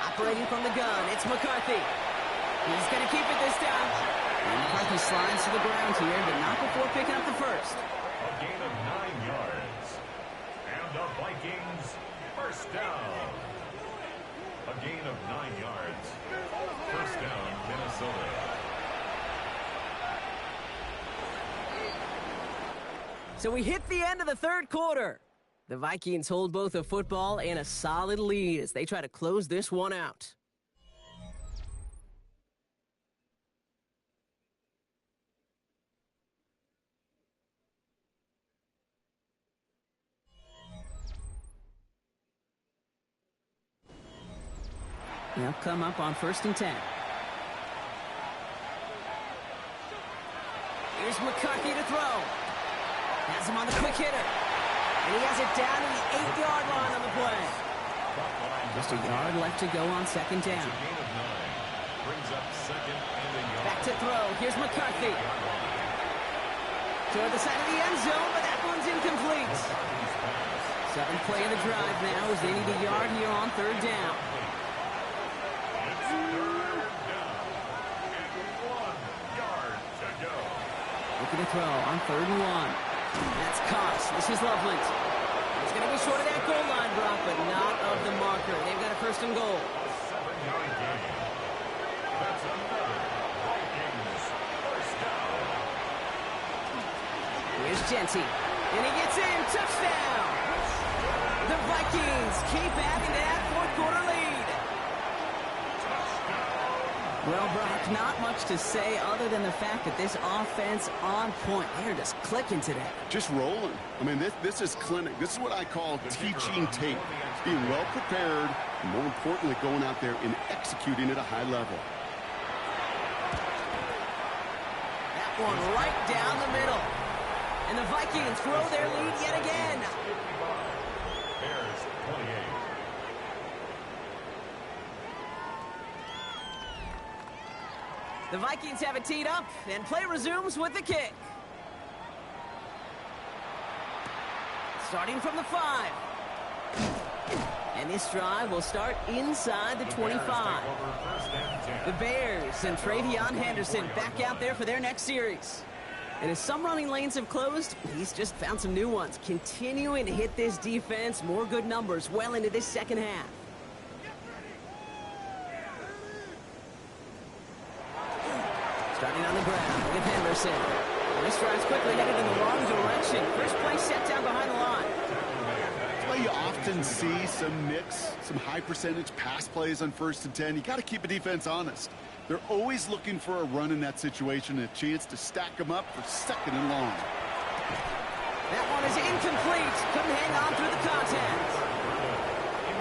Operating from the gun, it's McCarthy. He's going to keep it this time. And McCarthy slides to the ground here, but not before picking up the first. A gain of 9 yards. And the Vikings first down. A gain of 9 yards. First down, Minnesota. So we hit the end of the 3rd quarter. The Vikings hold both a football and a solid lead as they try to close this one out. They'll come up on 1st and 10. Here's McCarthy to throw. Has him on the quick hitter. And he has it down to the 8-yard line on the play. Just a yard left to go on 2nd down. Back to throw. Here's McCarthy. Toward the side of the end zone, but that one's incomplete. 7th play of the drive now as they need a yard here on 3rd down. Looking to throw on 3rd and 1. That's Cox. This is Loveland. It's going to be short of that goal line, Brock, but not of the marker. They've got a 1st and goal. 7-yard gain. That's another Vikings first down. Here's Genty. And he gets in. Touchdown. The Vikings keep adding to that 4th quarter lead. Touchdown, Well, Brock, not much to say other than the fact that this offense on point. They're just clicking today. Just rolling. I mean, this is clinic. This is what I call teaching tape. Being well prepared, and more importantly, going out there and executing at a high level. That one right down the middle. And the Vikings grow their lead yet again. Bears 28. The Vikings have it teed up, and play resumes with the kick. Starting from the 5. And this drive will start inside the 25. The Bears and Travion Henderson back out there for their next series. And as some running lanes have closed, he's just found some new ones. Continuing to hit this defense, more good numbers well into this second half. Starting on the ground with Henderson. This drive's quickly headed in the wrong direction. First play set down behind the line. That's why you often see some mix, some high percentage pass plays on 1st and 10. You got to keep a defense honest. They're always looking for a run in that situation and a chance to stack them up for 2nd and long. That one is incomplete. Couldn't hang on through the contact.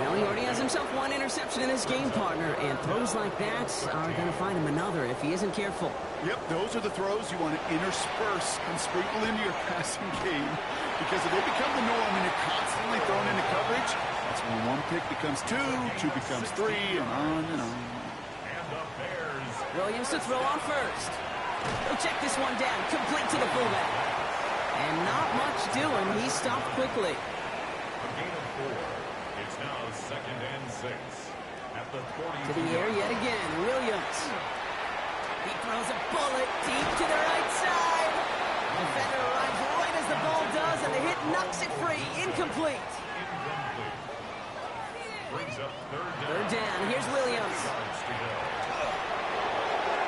Well, he already has himself one interception in this game, partner, and throws like that are going to find him another if he isn't careful. Yep, those are the throws you want to intersperse and sprinkle into your passing game, because if they become the norm and you're constantly thrown into coverage, that's when one pick becomes 2, 2 becomes 3, and on and on. And the Bears. Williams to throw on first. He'll check this one down, complete to the fullback. And not much doing. He stopped quickly. A gain of 4. It's now 2nd and 6. At the 42. To the air yet again, Williams. He throws a bullet deep to the right side. Defender arrives right as the ball does, and the hit knocks it free. Incomplete. Incomplete. Brings up 3rd down. 3rd down. Here's Williams. Yards to go.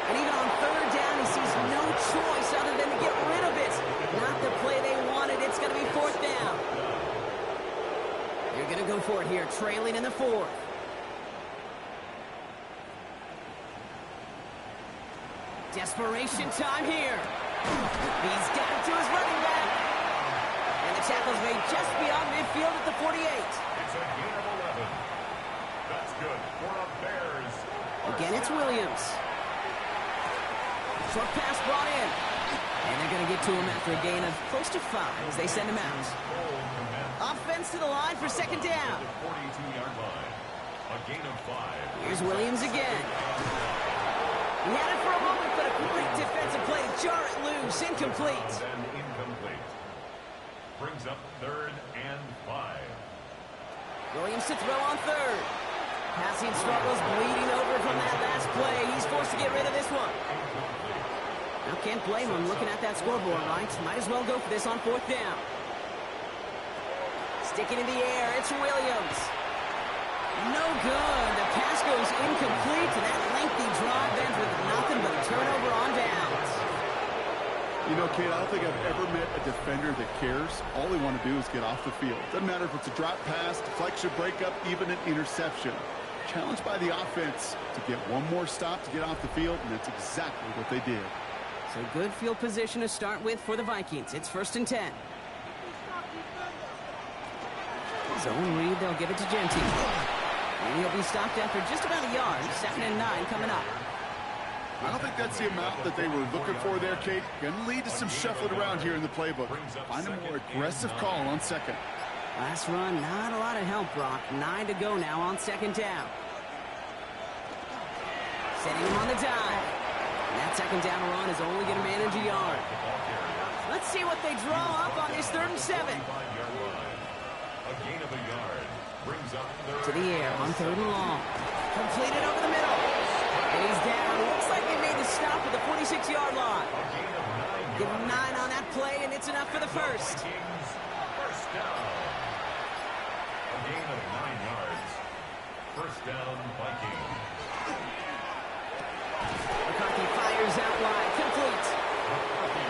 And even on 3rd down, he sees no choice other than to get rid of it. Not the play they wanted. It's going to be 4th down. They're going to go for it here, trailing in the 4th. Desperation time here. He's got it to his running back. And the tackle's made just beyond midfield at the 48. It's a gain of 11. That's good for the Bears. Again, it's Williams. Short pass brought in. And they're going to get to him after a gain of close to 5 as they send him out. Offense to the line for 2nd down. 42-yard line. A gain of 5. Here's Williams again. He had it for a moment, but a great defensive play to jar it loose. Incomplete. Then incomplete. Brings up 3rd and 5. Williams to throw on 3rd. Passing struggles bleeding over from that last play. He's forced to get rid of this one. Now can't blame him looking at that scoreboard, right? Might as well go for this on 4th down. Sticking in the air, it's Williams. No good. The pass goes incomplete, and that lengthy drive ends with nothing but a turnover on downs. You know, Kate, I don't think I've ever met a defender that cares. All they want to do is get off the field. Doesn't matter if it's a drop pass, deflection, breakup, even an interception. Challenged by the offense to get one more stop to get off the field, and that's exactly what they did. So good field position to start with for the Vikings. It's 1st and 10. Zone read, they'll give it to Genty. And he'll be stopped after just about a yard. 2nd and 9 coming up. I don't think that's the amount that they were looking for there, Kate. Going to lead to some shuffling around here in the playbook. Find a more aggressive call on 2nd. Last run, not a lot of help, Brock. 9 to go now on 2nd down. Setting him on the dive. And that 2nd down run is only going to manage a yard. Let's see what they draw up on this 3rd and 7. A gain of a yard. Brings up 3rd. To the air on 3rd and long. Completed over the middle. And he's down. Looks like they made the stop at the 46-yard line. A gain of 9 Give him yards. 9 on that play, and it's enough for the first. Vikings, first down. A gain of 9 yards. First down, Vikings. McCarthy fires out wide. Complete.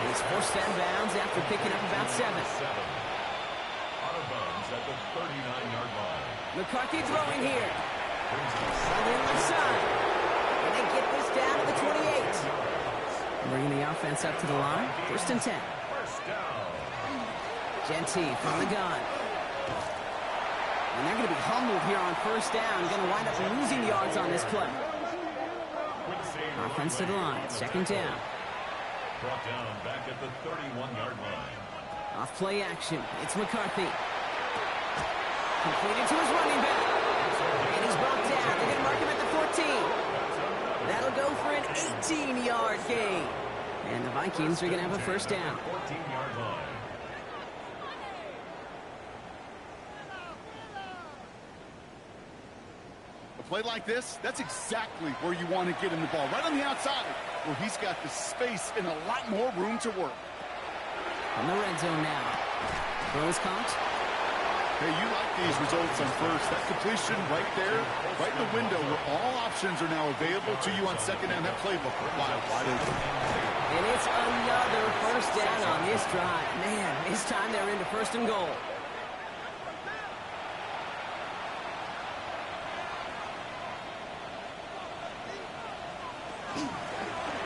He's forced out of bounds after picking up about 7. 7. Out of bounds at the 39-yard line. McCarthy throwing here. Brings up On the left side. And they get this down to the 28. Bringing the offense up to the line. 1st and 10. First down. Genty from the gun. And they're going to be humbled here on 1st down. Going to wind up losing yards on this play. Quick save. Offense to the line. 2nd down. Brought down back at the 31-yard line. Off play action. It's McCarthy. Completed to his running back. And he's brought down. They're going to mark him at the 14. That'll go for an 18-yard gain. And the Vikings are going to have a 1st down. 14-yard line. A play like this, that's exactly where you want to get him the ball. Right on the outside, where he's got the space and a lot more room to work. From the red zone now. Throws caught. Hey, you like these results on 1st. That completion right there, right in the window where all options are now available to you on 2nd down. That playbook wide open. And it's another 1st down on this drive. Man, this time they're into 1st and goal.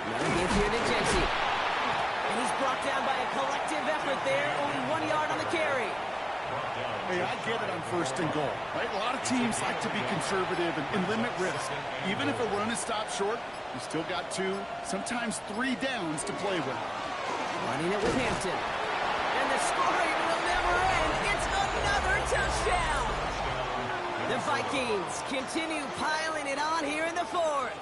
Another give here to Genty. And he's brought down by a collective effort there. Only 1 yard on the carry. Hey, I get it on 1st and goal, right? A lot of teams like to be conservative and limit risk. Even if a run is stopped short, you still got 2, sometimes 3 downs to play with. Running it with Hampton. And the scoring will never end. It's another touchdown. The Vikings continue piling it on here in the 4th.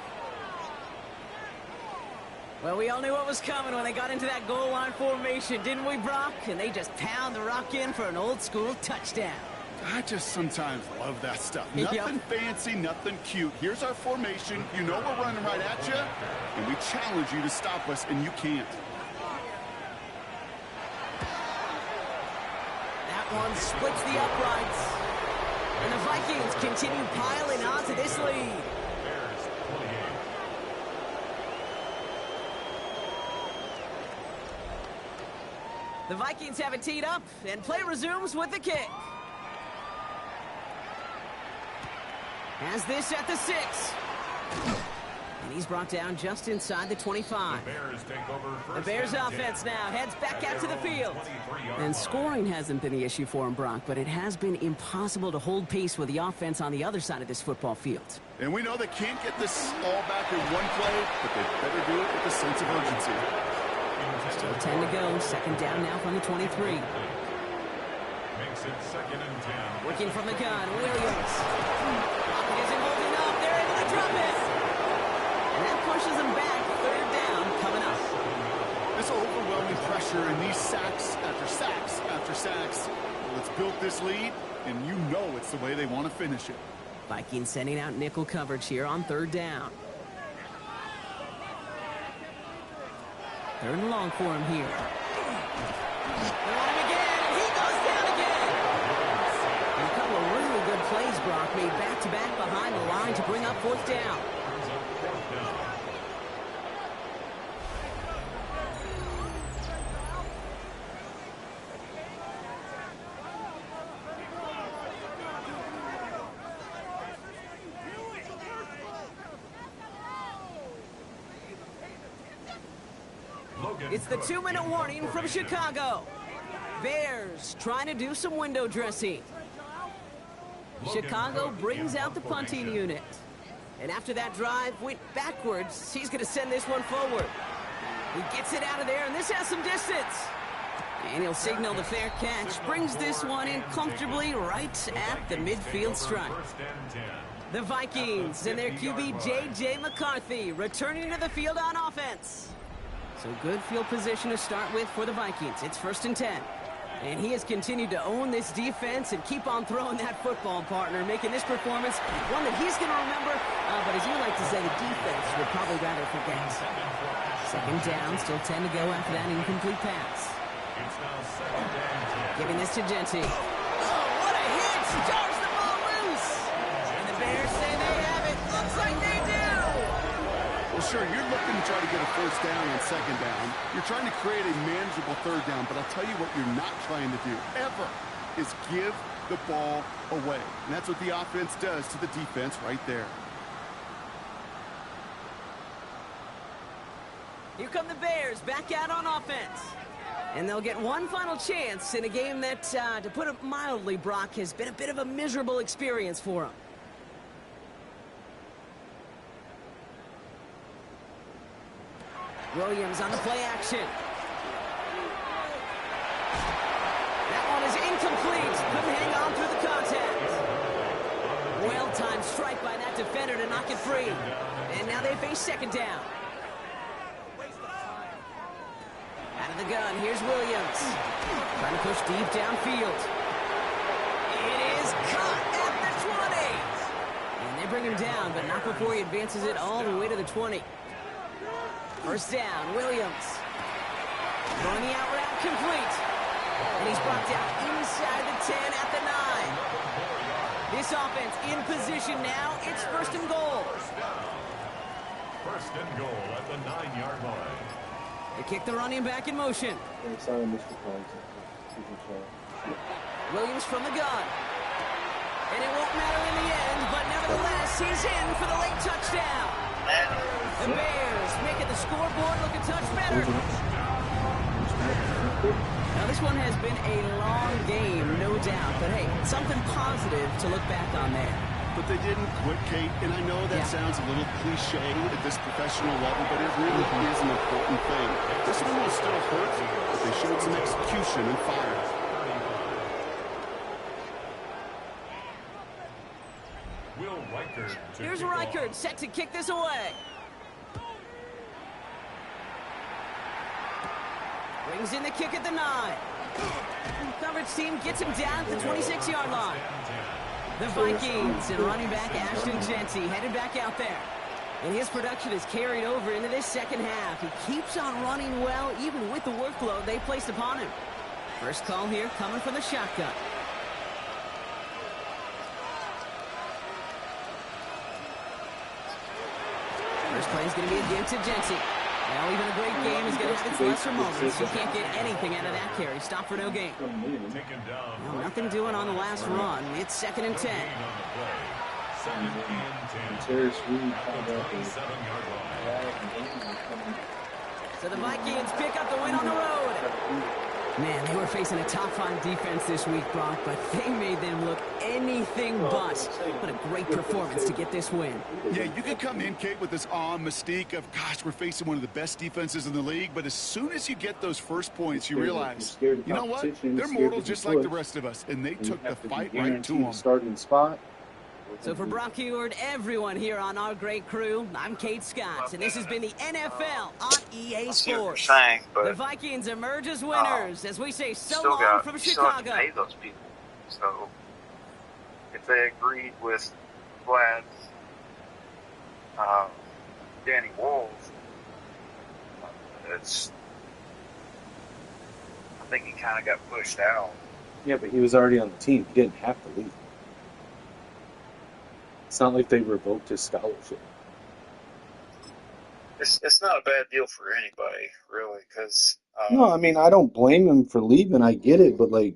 Well, we all knew what was coming when they got into that goal line formation, didn't we, Brock? And they just pound the rock in for an old-school touchdown. I just sometimes love that stuff. Yep. Nothing fancy, nothing cute. Here's our formation. You know we're running right at you, and we challenge you to stop us, and you can't. That one splits the uprights. And the Vikings continue piling on to this lead. The Vikings have it teed up, and play resumes with the kick. Has this at the 6. And he's brought down just inside the 25. The Bears offense now heads back out to the field. And scoring hasn't been the issue for him, Brock, but it has been impossible to hold pace with the offense on the other side of this football field. And we know they can't get this all back in one play, but they better do it with a sense of urgency. Still 10 to go. 2nd down now from the 23. Makes it 2nd and 10. Working from the gun, Williams. Pocket isn't holding up. They're able to drop it. And that pushes them back. 3rd down coming up. This overwhelming pressure and these sacks after sacks after sacks. Well, it's built this lead, and you know it's the way they want to finish it. Vikings sending out nickel coverage here on 3rd down. 3rd and long for him here. They want him again, and he goes down again. And a couple of really good plays, Brock, made back-to-back behind the line to bring up 4th down. It's the 2-minute warning from Chicago. Bears trying to do some window dressing. Chicago brings out the punting unit. And after that drive went backwards, he's going to send this one forward. He gets it out of there, and this has some distance. And he'll signal the fair catch. Brings this one in comfortably right at the midfield stripe. The Vikings and their QB J.J. McCarthy returning to the field on offense. So good field position to start with for the Vikings. It's 1st and 10. And he has continued to own this defense and keep on throwing that football, partner, making this performance one that he's going to remember. But as you like to say, the defense would probably rather forget. 2nd down, still 10 to go after that incomplete pass. Giving this to Genty. Oh, what a hit! Jars the ball loose! And the Bears say they have it. Looks like they do! Well, sure, you're looking to try to get a 1st down on 2nd down. You're trying to create a manageable 3rd down, but I'll tell you what you're not trying to do, ever, is give the ball away. And that's what the offense does to the defense right there. Here come the Bears back out on offense. And they'll get one final chance in a game that, to put it mildly, Brock, has been a bit of a miserable experience for them. Williams on the play action. That one is incomplete. Couldn't hang on through the contact. Well-timed strike by that defender to knock it free. And now they face second down. Out of the gun, here's Williams. Trying to push deep downfield. It is caught at the 20. And they bring him down, but not before he advances it all the way to the 20. First down, Williams. Throwing the out route complete. And he's brought down inside the 10 at the 9. This offense in position now. It's first and goal. First and goal at the 9-yard line. They kick the running back in motion. Williams from the gun. And it won't matter in the end, but nevertheless, he's in for the late touchdown. The Bears making the scoreboard look a touch better. Now, this one has been a long game, no doubt. But, hey, something positive to look back on there. But they didn't quit, Kate, and I know that sounds a little cliche at this professional level, but it really is an important thing. This one will still hurt, but they showed some execution and fire. Will Reichert. Here's Reichert set to kick this away. Brings in the kick at the 9. Coverage team gets him down at the 26-yard line. The Vikings and running back Ashton Jeanty headed back out there. And his production is carried over into this second half. He keeps on running well, even with the workload they placed upon him. First call here coming from the shotgun. First play is going to be a give to Jeanty. Now even a great game is going to have its lesser moments. You can't get anything out of that carry. Stop for no gain. Well, nothing doing on the last run. It's second and 10. So the Vikings pick up the win on the road. Man, they were facing a top-5 defense this week, Brock, but they made them look anything but. What a great performance to get this win. Yeah, you can come in, Kate, with this awe and mystique of, gosh, we're facing one of the best defenses in the league, but as soon as you get those first points, you realize, you know what? They're mortal just like the rest of us, and they took the fight right to them. Starting spot. So for Brock Heward, everyone here on our great crew, I'm Kate Scott, and this has been the NFL on EA Sports. The Vikings emerge as winners, as we say so long from Chicago. Pay those people. So if they agreed with Vlad, Danny Wolf, I think he kind of got pushed out. Yeah, but he was already on the team. He didn't have to leave. It's not like they revoked his scholarship. It's not a bad deal for anybody, really, because... no, I mean, I don't blame him for leaving. I get it, but, like,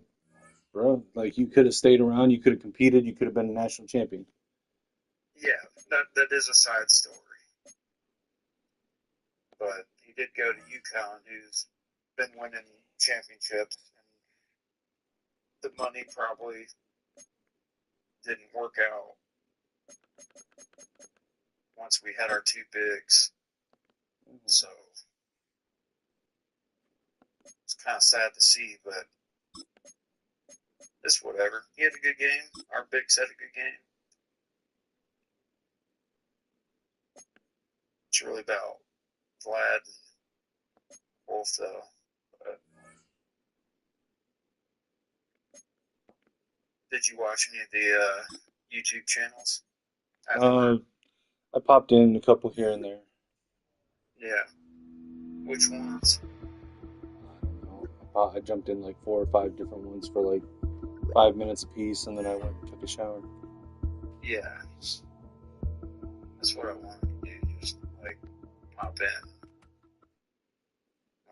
bro, like, you could have stayed around. You could have competed. You could have been a national champion. Yeah, that is a side story. But he did go to UConn, who's been winning championships, and the money probably didn't work out once we had our two bigs. So it's kind of sad to see, but it's whatever. He had a good game. Our bigs had a good game. It's really about Vlad and Wolf, though. But did you watch any of the YouTube channels? I popped in a couple here and there. Yeah. Which ones? I jumped in like 4 or 5 different ones for like 5 minutes apiece, and then I went and took a shower. Yeah. That's what I wanted to do. Just like pop in.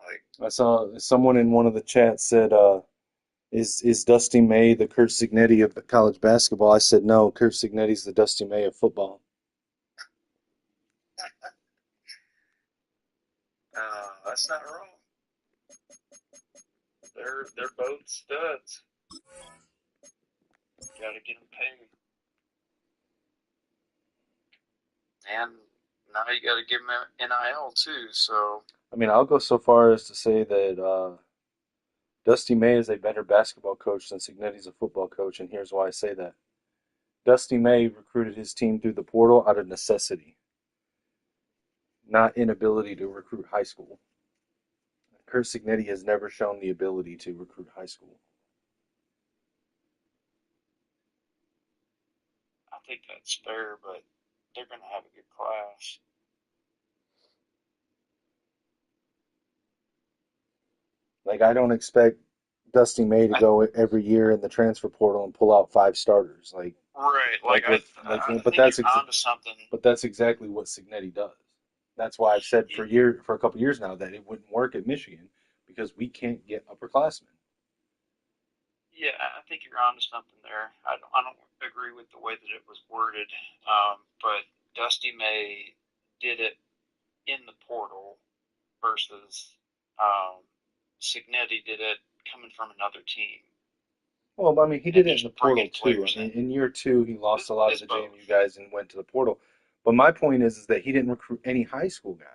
Like, I saw someone in one of the chats said, is Dusty May the Kurt Signetti of college basketball? I said, no, Kurt Signetti's the Dusty May of football. that's not wrong. They're both studs. Got to get them paid. And now you got to give them NIL too. So I mean, I'll go so far as to say that Dusty May is a better basketball coach than Signetti's a football coach, and here's why I say that. Dusty May recruited his team through the portal out of necessity, not inability to recruit high school. Kurt Signetti has never shown the ability to recruit high school. I think that's fair, but they're going to have a good class. Like, I don't expect Dusty May to go every year in the transfer portal and pull out 5 starters. Like, Right. I but think you're onto something. But that's exactly what Signetti does. That's why I've said for a couple of years now that it wouldn't work at Michigan because we can't get upperclassmen. Yeah, I think you're onto something there. I don't agree with the way that it was worded, but Dusty May did it in the portal versus Signetti did it coming from another team. Well, I mean, he did it in the portal too. players I mean, in year 2, he lost a lot of It's the both. JMU guys and went to the portal. But my point is that he didn't recruit any high school guys.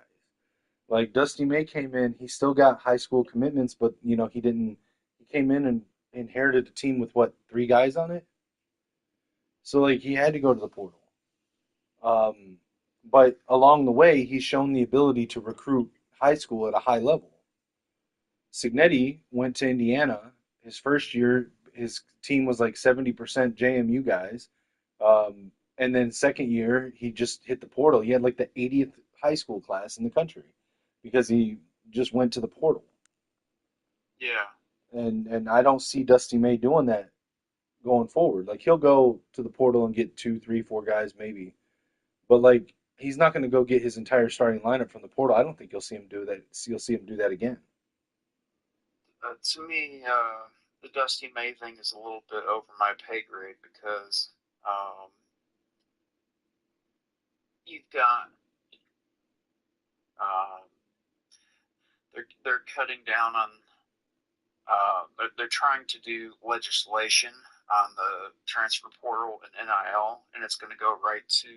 Like Dusty May came in, he still got high school commitments, but he didn't. He came in and inherited a team with what, 3 guys on it. So like he had to go to the portal. But along the way, he's shown the ability to recruit high school at a high level. Signetti went to Indiana. His first year, his team was like 70% JMU guys. And then second year, he just hit the portal. He had like the 80th high school class in the country because he just went to the portal. Yeah. And I don't see Dusty May doing that going forward. Like he'll go to the portal and get 2, 3, 4 guys maybe. But like he's not going to go get his entire starting lineup from the portal. I don't think you'll see him do that. You'll see him do that again. To me, the Dusty May thing is a little bit over my pay grade because you've got they're cutting down on they're trying to do legislation on the transfer portal and NIL, and it's going to go right to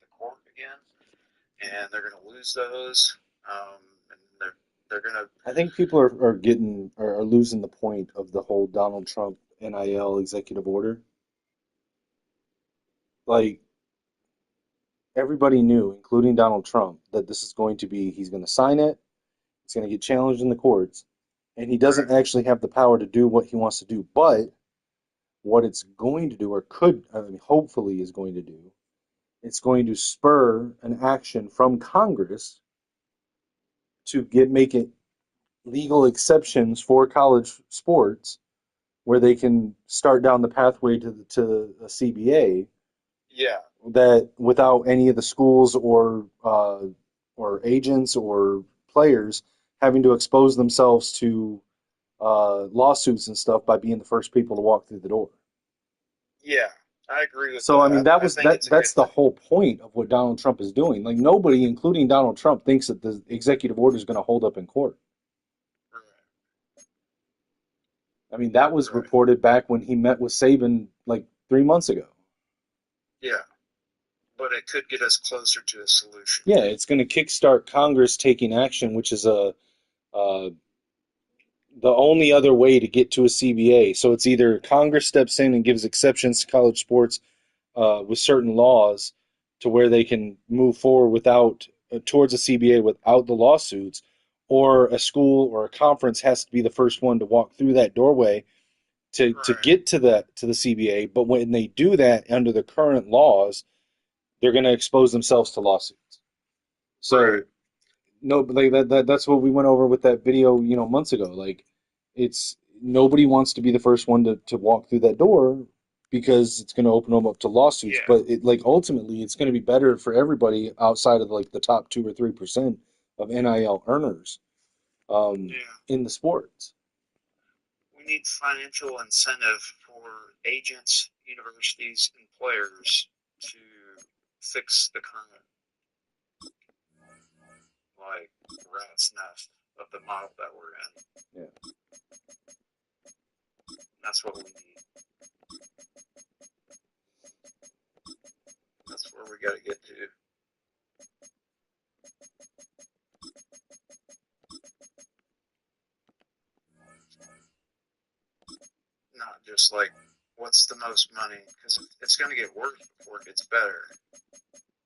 the court again, and they're going to lose those, and they're going to. I think people are losing the point of the whole Donald Trump NIL executive order. Like everybody knew, including Donald Trump, that this is going to be he's going to sign it, it's going to get challenged in the courts, and he doesn't actually have the power to do what he wants to do. But what it's going to do, or hopefully is going to do, it's going to spur an action from Congress to make it legal exceptions for college sports where they can start down the pathway to a CBA. Yeah. That without any of the schools or agents or players having to expose themselves to lawsuits and stuff by being the first people to walk through the door. Yeah, I agree with that. So I mean that's the whole point of what Donald Trump is doing. Like nobody, including Donald Trump, thinks that the executive order is going to hold up in court. I mean that was reported back when he met with Saban like 3 months ago. Yeah, but it could get us closer to a solution. Yeah, it's going to kickstart Congress taking action, which is the only other way to get to a CBA. So it's either Congress steps in and gives exceptions to college sports with certain laws to where they can move forward towards a CBA without the lawsuits, or a school or a conference has to be the first one to walk through that doorway to get to the CBA. But when they do that under the current laws, they're going to expose themselves to lawsuits. So no, like that's what we went over with that video, months ago. Like it's nobody wants to be the first one to walk through that door because it's going to open them up to lawsuits. Yeah. But ultimately it's going to be better for everybody outside of like the top 2 or 3% of NIL earners in the sports. We need financial incentive for agents, universities, and players to fix the current rat's nest. of the model that we're in. Yeah. That's what we need. That's where we got to get to. Not just like, what's the most money? Because it's going to get worse before it gets better.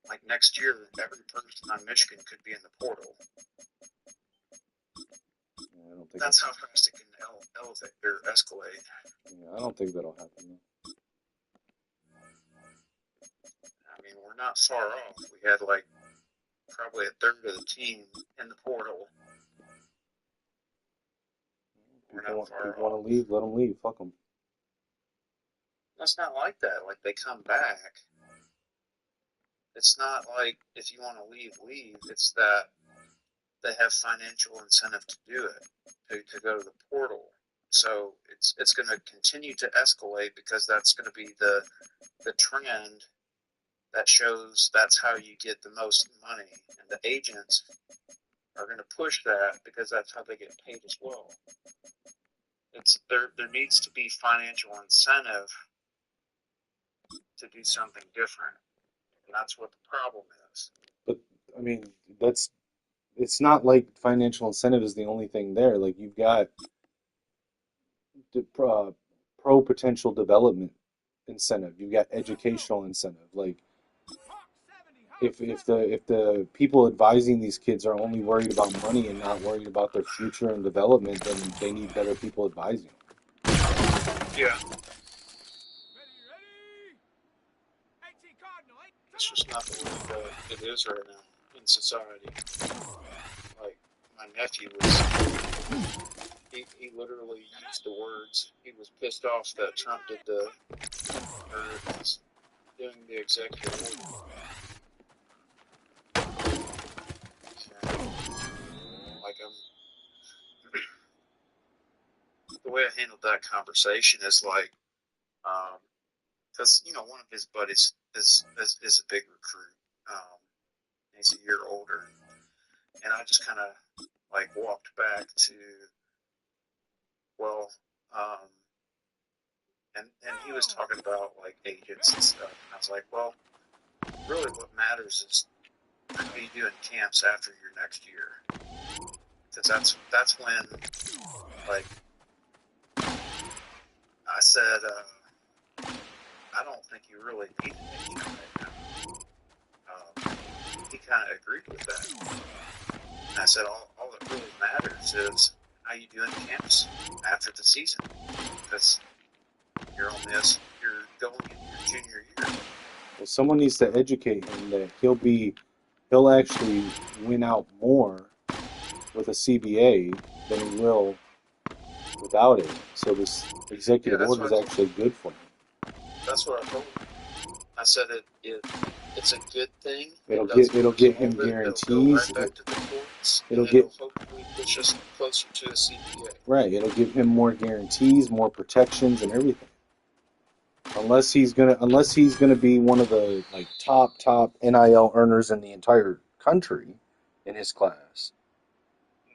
Like next year, every person on Michigan could be in the portal. I don't think That's how fast it can elevate or escalate. Yeah, I don't think that'll happen. I mean, we're not far off. We had like probably a third of the team in the portal. We're not far People want off. to leave, let them leave. Fuck them. That's not like that. Like they come back. It's not like if you want to leave, leave. It's that they have financial incentive to do it, to go to the portal. So it's going to continue to escalate because that's going to be the trend that shows that's how you get the most money. And the agents are going to push that because that's how they get paid as well. There needs to be financial incentive to do something different. And that's what the problem is. But I mean, it's not like financial incentive is the only thing there. Like you've got the pro potential development incentive. You've got educational incentive. Like if the people advising these kids are only worried about money and not worried about their future and development, then they need better people advising them. Yeah. It's just not the way that it is right now in society. Like, my nephew he literally used the words, he was pissed off that Trump did was doing the executive order. Like, the way I handled that conversation is like, because, one of his buddies is a big recruit. He's a year older. And I just kind of, like, walked back to, well, and he was talking about, like, agents and stuff. And I was like, well, really what matters is how you do in camps after your next year. Because that's when, like, I said, I don't think you really need an agent right now. He kind of agreed with that. And I said, all that really matters is how you do in camps after the season. Because you're going into your junior year. Well, someone needs to educate him that he'll actually win out more with a CBA than he will without it. So this executive order is actually good for him. That's what I told him. I said it's a good thing. It'll get him guarantees. It'll go right back to the courts. It'll hopefully push us closer to a CBA. Right. It'll give him more guarantees, more protections, and everything. Unless he's gonna be one of the like top NIL earners in the entire country in his class.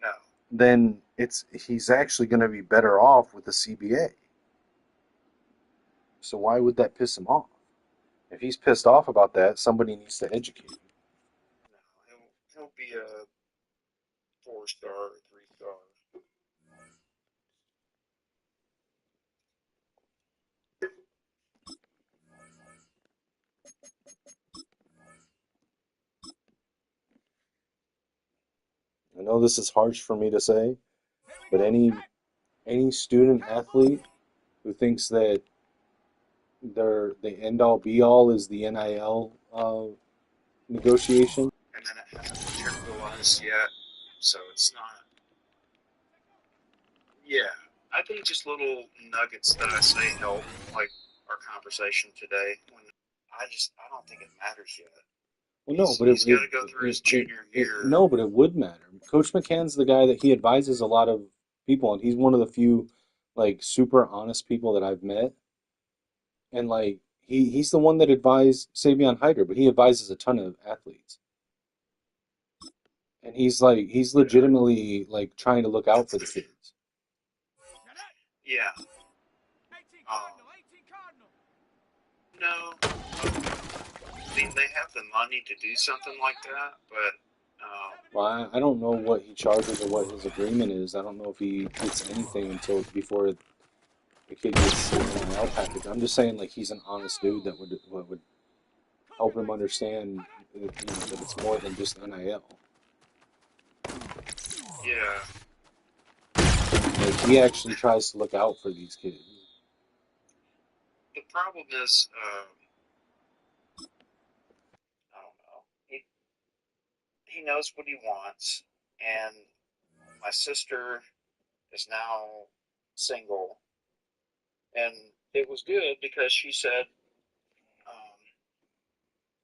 No. Then he's actually gonna be better off with the CBA. So why would that piss him off? If he's pissed off about that, somebody needs to educate him. No, he'll be a 4-star or 3-star. I know this is harsh for me to say, but any student athlete who thinks that the end all be all is the NIL negotiation. And then it hasn't materialized yet, so it's not. Yeah, I think just little nuggets that I say help, like our conversation today. I don't think it matters yet. Well, no, but he's got to go through his junior year. No, but it would matter. Coach McCann's the guy that he advises a lot of people, and he's one of the few like super honest people that I've met. And like he's the one that advised Savion Hyder, but he advises a ton of athletes. And he's legitimately like trying to look out for the kids. Yeah. Um, no. I mean, they have the money to do something like that, but Well, I don't know what he charges or what his agreement is. I don't know if he gets anything until before the kid gets the NIL package. I'm just saying, like, he's an honest dude that would help him understand that it's more than just NIL. yeah. Like, he actually tries to look out for these kids. The problem is, I don't know. He knows what he wants, and my sister is now single, and it was good because she said um,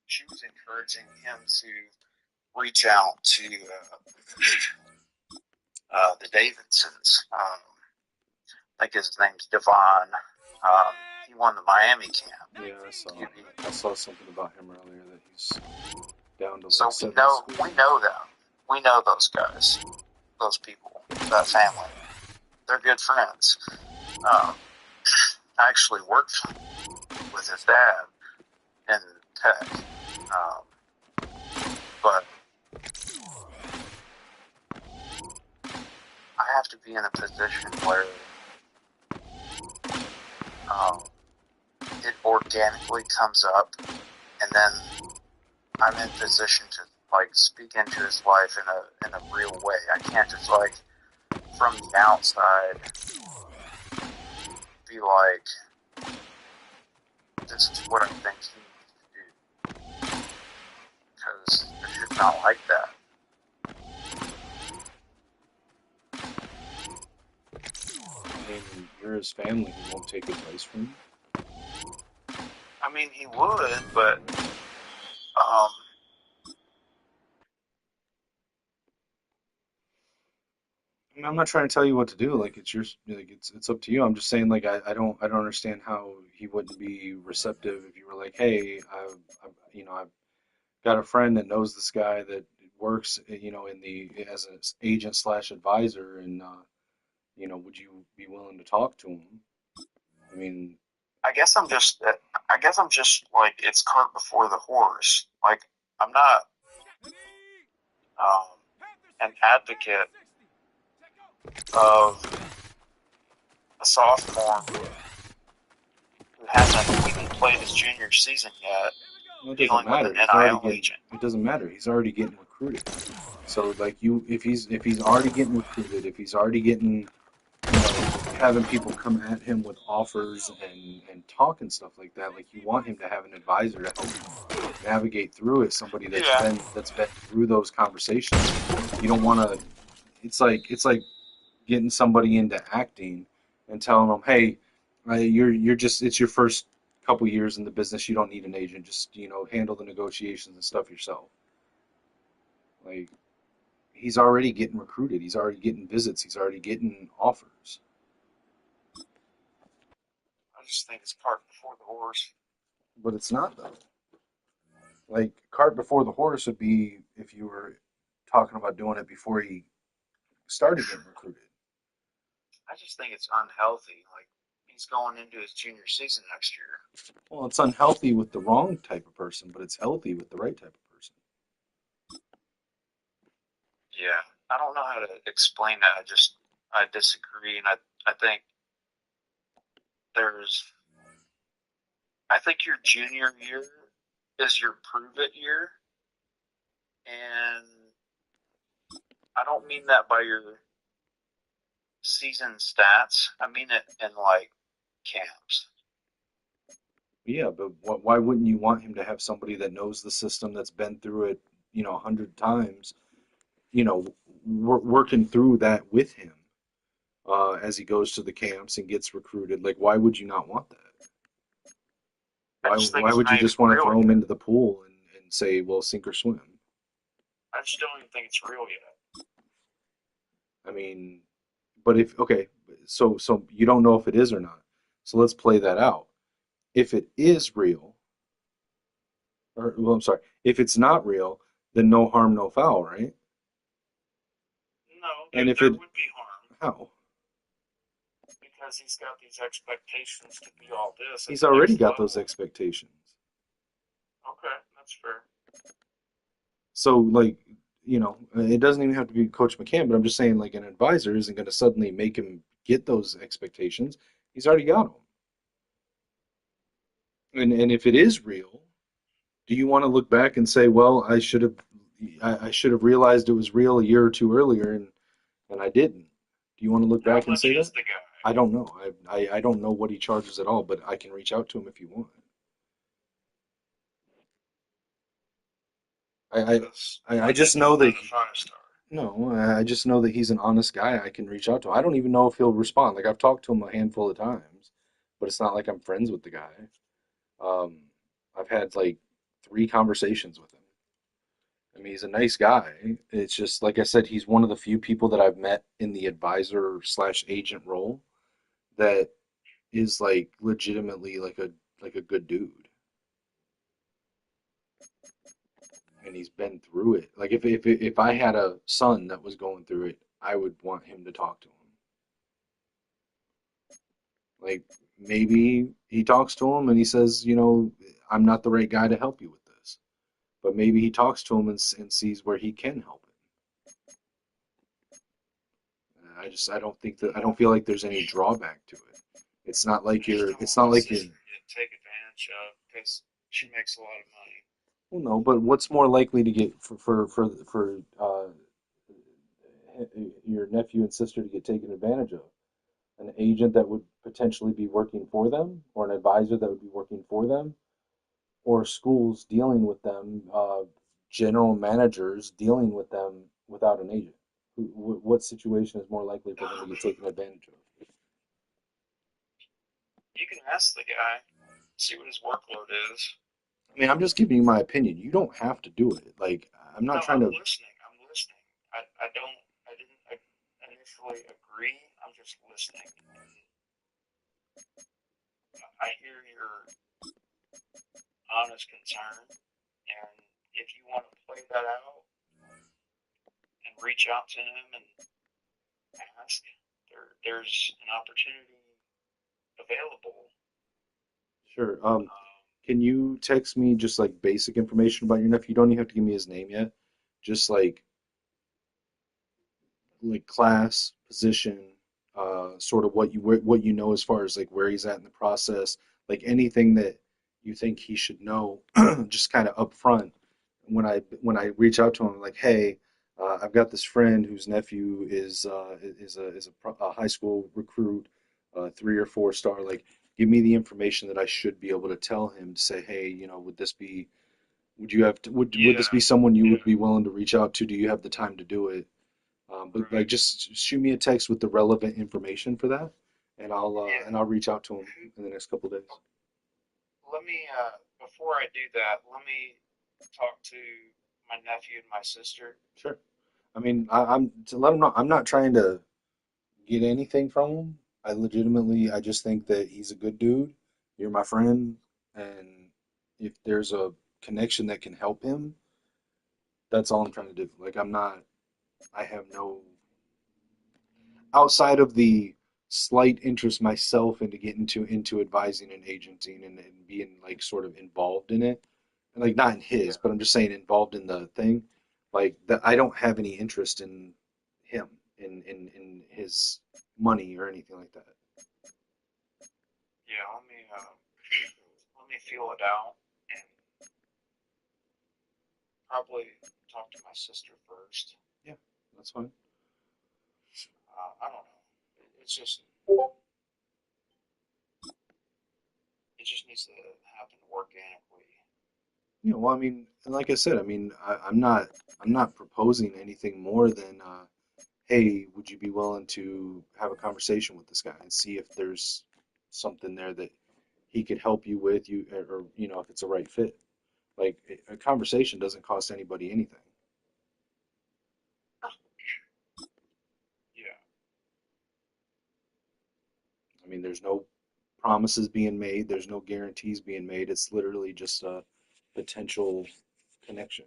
she was encouraging him to reach out to the Davidsons. I think his name's Devon. He won the Miami camp. Yeah, QB. I saw something about him earlier that he's down to like So seven. we know them. We know those guys, those people, that family. They're good friends. I actually worked with his dad in tech, but I have to be in a position where it organically comes up, and then I'm in position to like speak into his life in a real way. I can't just like from the outside be like, this is what I think he needs to do, because it's just not like that. I mean, you're his family. He won't take advice from you. I mean, he would, but um, I mean, I'm not trying to tell you what to do. Like it's up to you. I'm just saying like I don't understand how he wouldn't be receptive if you were like, hey, I've got a friend that knows this guy that works in the as an agent slash advisor, and would you be willing to talk to him? I mean, I guess I'm just like it's cart before the horse. Like I'm not um, an advocate of a sophomore who hasn't even played his junior season yet, well, it doesn't dealing with matter. an NIL agent. It doesn't matter. He's already getting recruited. So like if he's already getting recruited, if he's already getting having people come at him with offers and talk and stuff like that, like you want him to have an advisor to help him navigate through it, somebody that's been through those conversations. You don't want to. It's like getting somebody into acting and telling them, hey, you're just it's your first couple years in the business. You don't need an agent. Just handle the negotiations and stuff yourself. Like he's already getting recruited. He's already getting visits. He's already getting offers. I just think it's cart before the horse. But it's not though. Like cart before the horse would be if you were talking about doing it before he started getting recruited. I just think it's unhealthy. Like he's going into his junior season next year. Well, it's unhealthy with the wrong type of person, but it's healthy with the right type of person. Yeah, I don't know how to explain that. I disagree, and I think there's I think your junior year is your prove it year, and I don't mean that by your season stats. I mean it in like camps. Yeah, but why wouldn't you want him to have somebody that knows the system, that's been through it, 100 times, working through that with him as he goes to the camps and gets recruited? Like, why would you not want that? I Why just think why it's would you not even just want to real throw him yet. into the pool and say, well, sink or swim? I just don't even think it's real yet. I mean, but okay, so you don't know if it is or not. So let's play that out. If it is real, or well, I'm sorry, if it's not real, then no harm, no foul, right? And if there it would be harm how because he's got these expectations to be all this. At he's the already next got those level. expectations. Okay, that's fair. So like it doesn't even have to be Coach McCann, but I'm just saying like an advisor isn't going to suddenly make him get those expectations. He's already got them. And if it is real, do you want to look back and say, well, I should have realized it was real a year or two earlier, and I didn't? Do you want to look How back and much say is that? the guy? I don't know. I don't know what he charges at all, but I can reach out to him if you want. I I, Because I just know that not a five-star. no, I just know that he's an honest guy. I can reach out to him. I don't even know if he'll respond. Like I've talked to him a handful of times, but it's not like I'm friends with the guy. Um, I've had like 3 conversations with him. I mean, he's a nice guy. It's just like I said, he's one of the few people that I've met in the advisor slash agent role that is like legitimately like a good dude. And he's been through it. Like if I had a son that was going through it, I would want him to talk to him. Like maybe he talks to him and he says, I'm not the right guy to help you with this. But maybe he talks to him and sees where he can help him. I don't feel like there's any drawback to it. It's not like it's not like you're, take advantage of because she makes a lot of money. well, no, but what's more likely to get for your nephew and sister to get taken advantage of? An agent that would potentially be working for them, or an advisor that would be working for them, or schools dealing with them, general managers dealing with them without an agent? What situation is more likely for them to get taken advantage of? You can ask the guy, see what his workload is. I mean, I'm just giving you my opinion. You don't have to do it. Like, I'm not No, trying to. listening. I'm listening. I didn't initially agree. I'm just listening. I hear your honest concern, and if you want to play that out and reach out to him and ask, there's an opportunity available. Sure. Can you text me just like basic information about your nephew? You don't even have to give me his name yet. Just like class, position, sort of what you know as far as like where he's at in the process, like anything that you think he should know, just kind of up front. When I reach out to him, like, hey, I've got this friend whose nephew is a high school recruit, 3 or 4 star. Like, give me the information that I should be able to tell him to say, hey, would you have to, would this be someone you would be willing to reach out to? Do you have the time to do it? But like, just shoot me a text with the relevant information for that, and I'll reach out to him in the next couple of days. Let me before I do that, let me talk to my nephew and my sister. Sure. I mean, I'm to let him know. I'm not trying to get anything from him. I just think that he's a good dude. You're my friend, and if there's a connection that can help him, that's all I'm trying to do. Like, I have no outside of the slight interest myself into getting into advising and agenting and being like sort of involved in it, and like not in his, but I'm just saying involved in the thing, like that. I don't have any interest in him, in his money or anything like that. Yeah, let me feel it out and probably talk to my sister first. Yeah, that's fine. I don't know. It's just it just needs to happen organically. Well, I mean, and like I said, I mean, I'm not proposing anything more than, hey, would you be willing to have a conversation with this guy and see if there's something there that he could help you with, or if it's a right fit. Like a conversation doesn't cost anybody anything. Yeah. I mean, there's no promises being made, there's no guarantees being made. It's literally just a potential connection.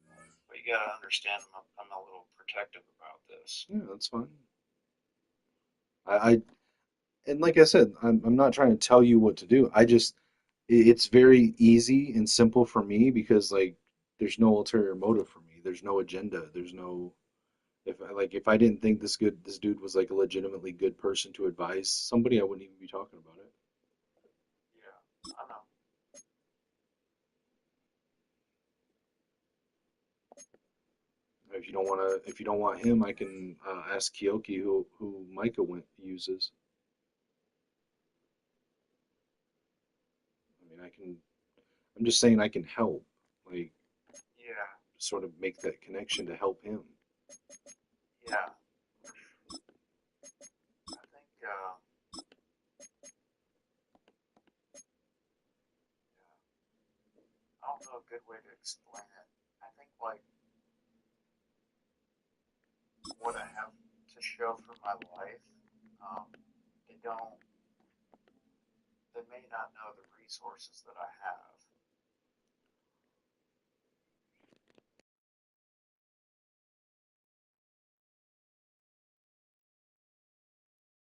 Yeah. gotta understand I'm a little protective about this. Yeah, that's fine. I and like I said, I'm not trying to tell you what to do. It's very easy and simple for me because like there's no ulterior motive for me. There's no agenda. There's no if I didn't think this dude was like a legitimately good person to advise somebody, I wouldn't even be talking about it. Yeah, I know. If you don't want him, I can ask Kyoki who Micah uses. I mean, I'm just saying I can help, like Yeah, sort of make that connection to help him. yeah. I think I don't know a good way to explain it. I think like what I have to show for my life, um, they don't, they may not know the resources that I have.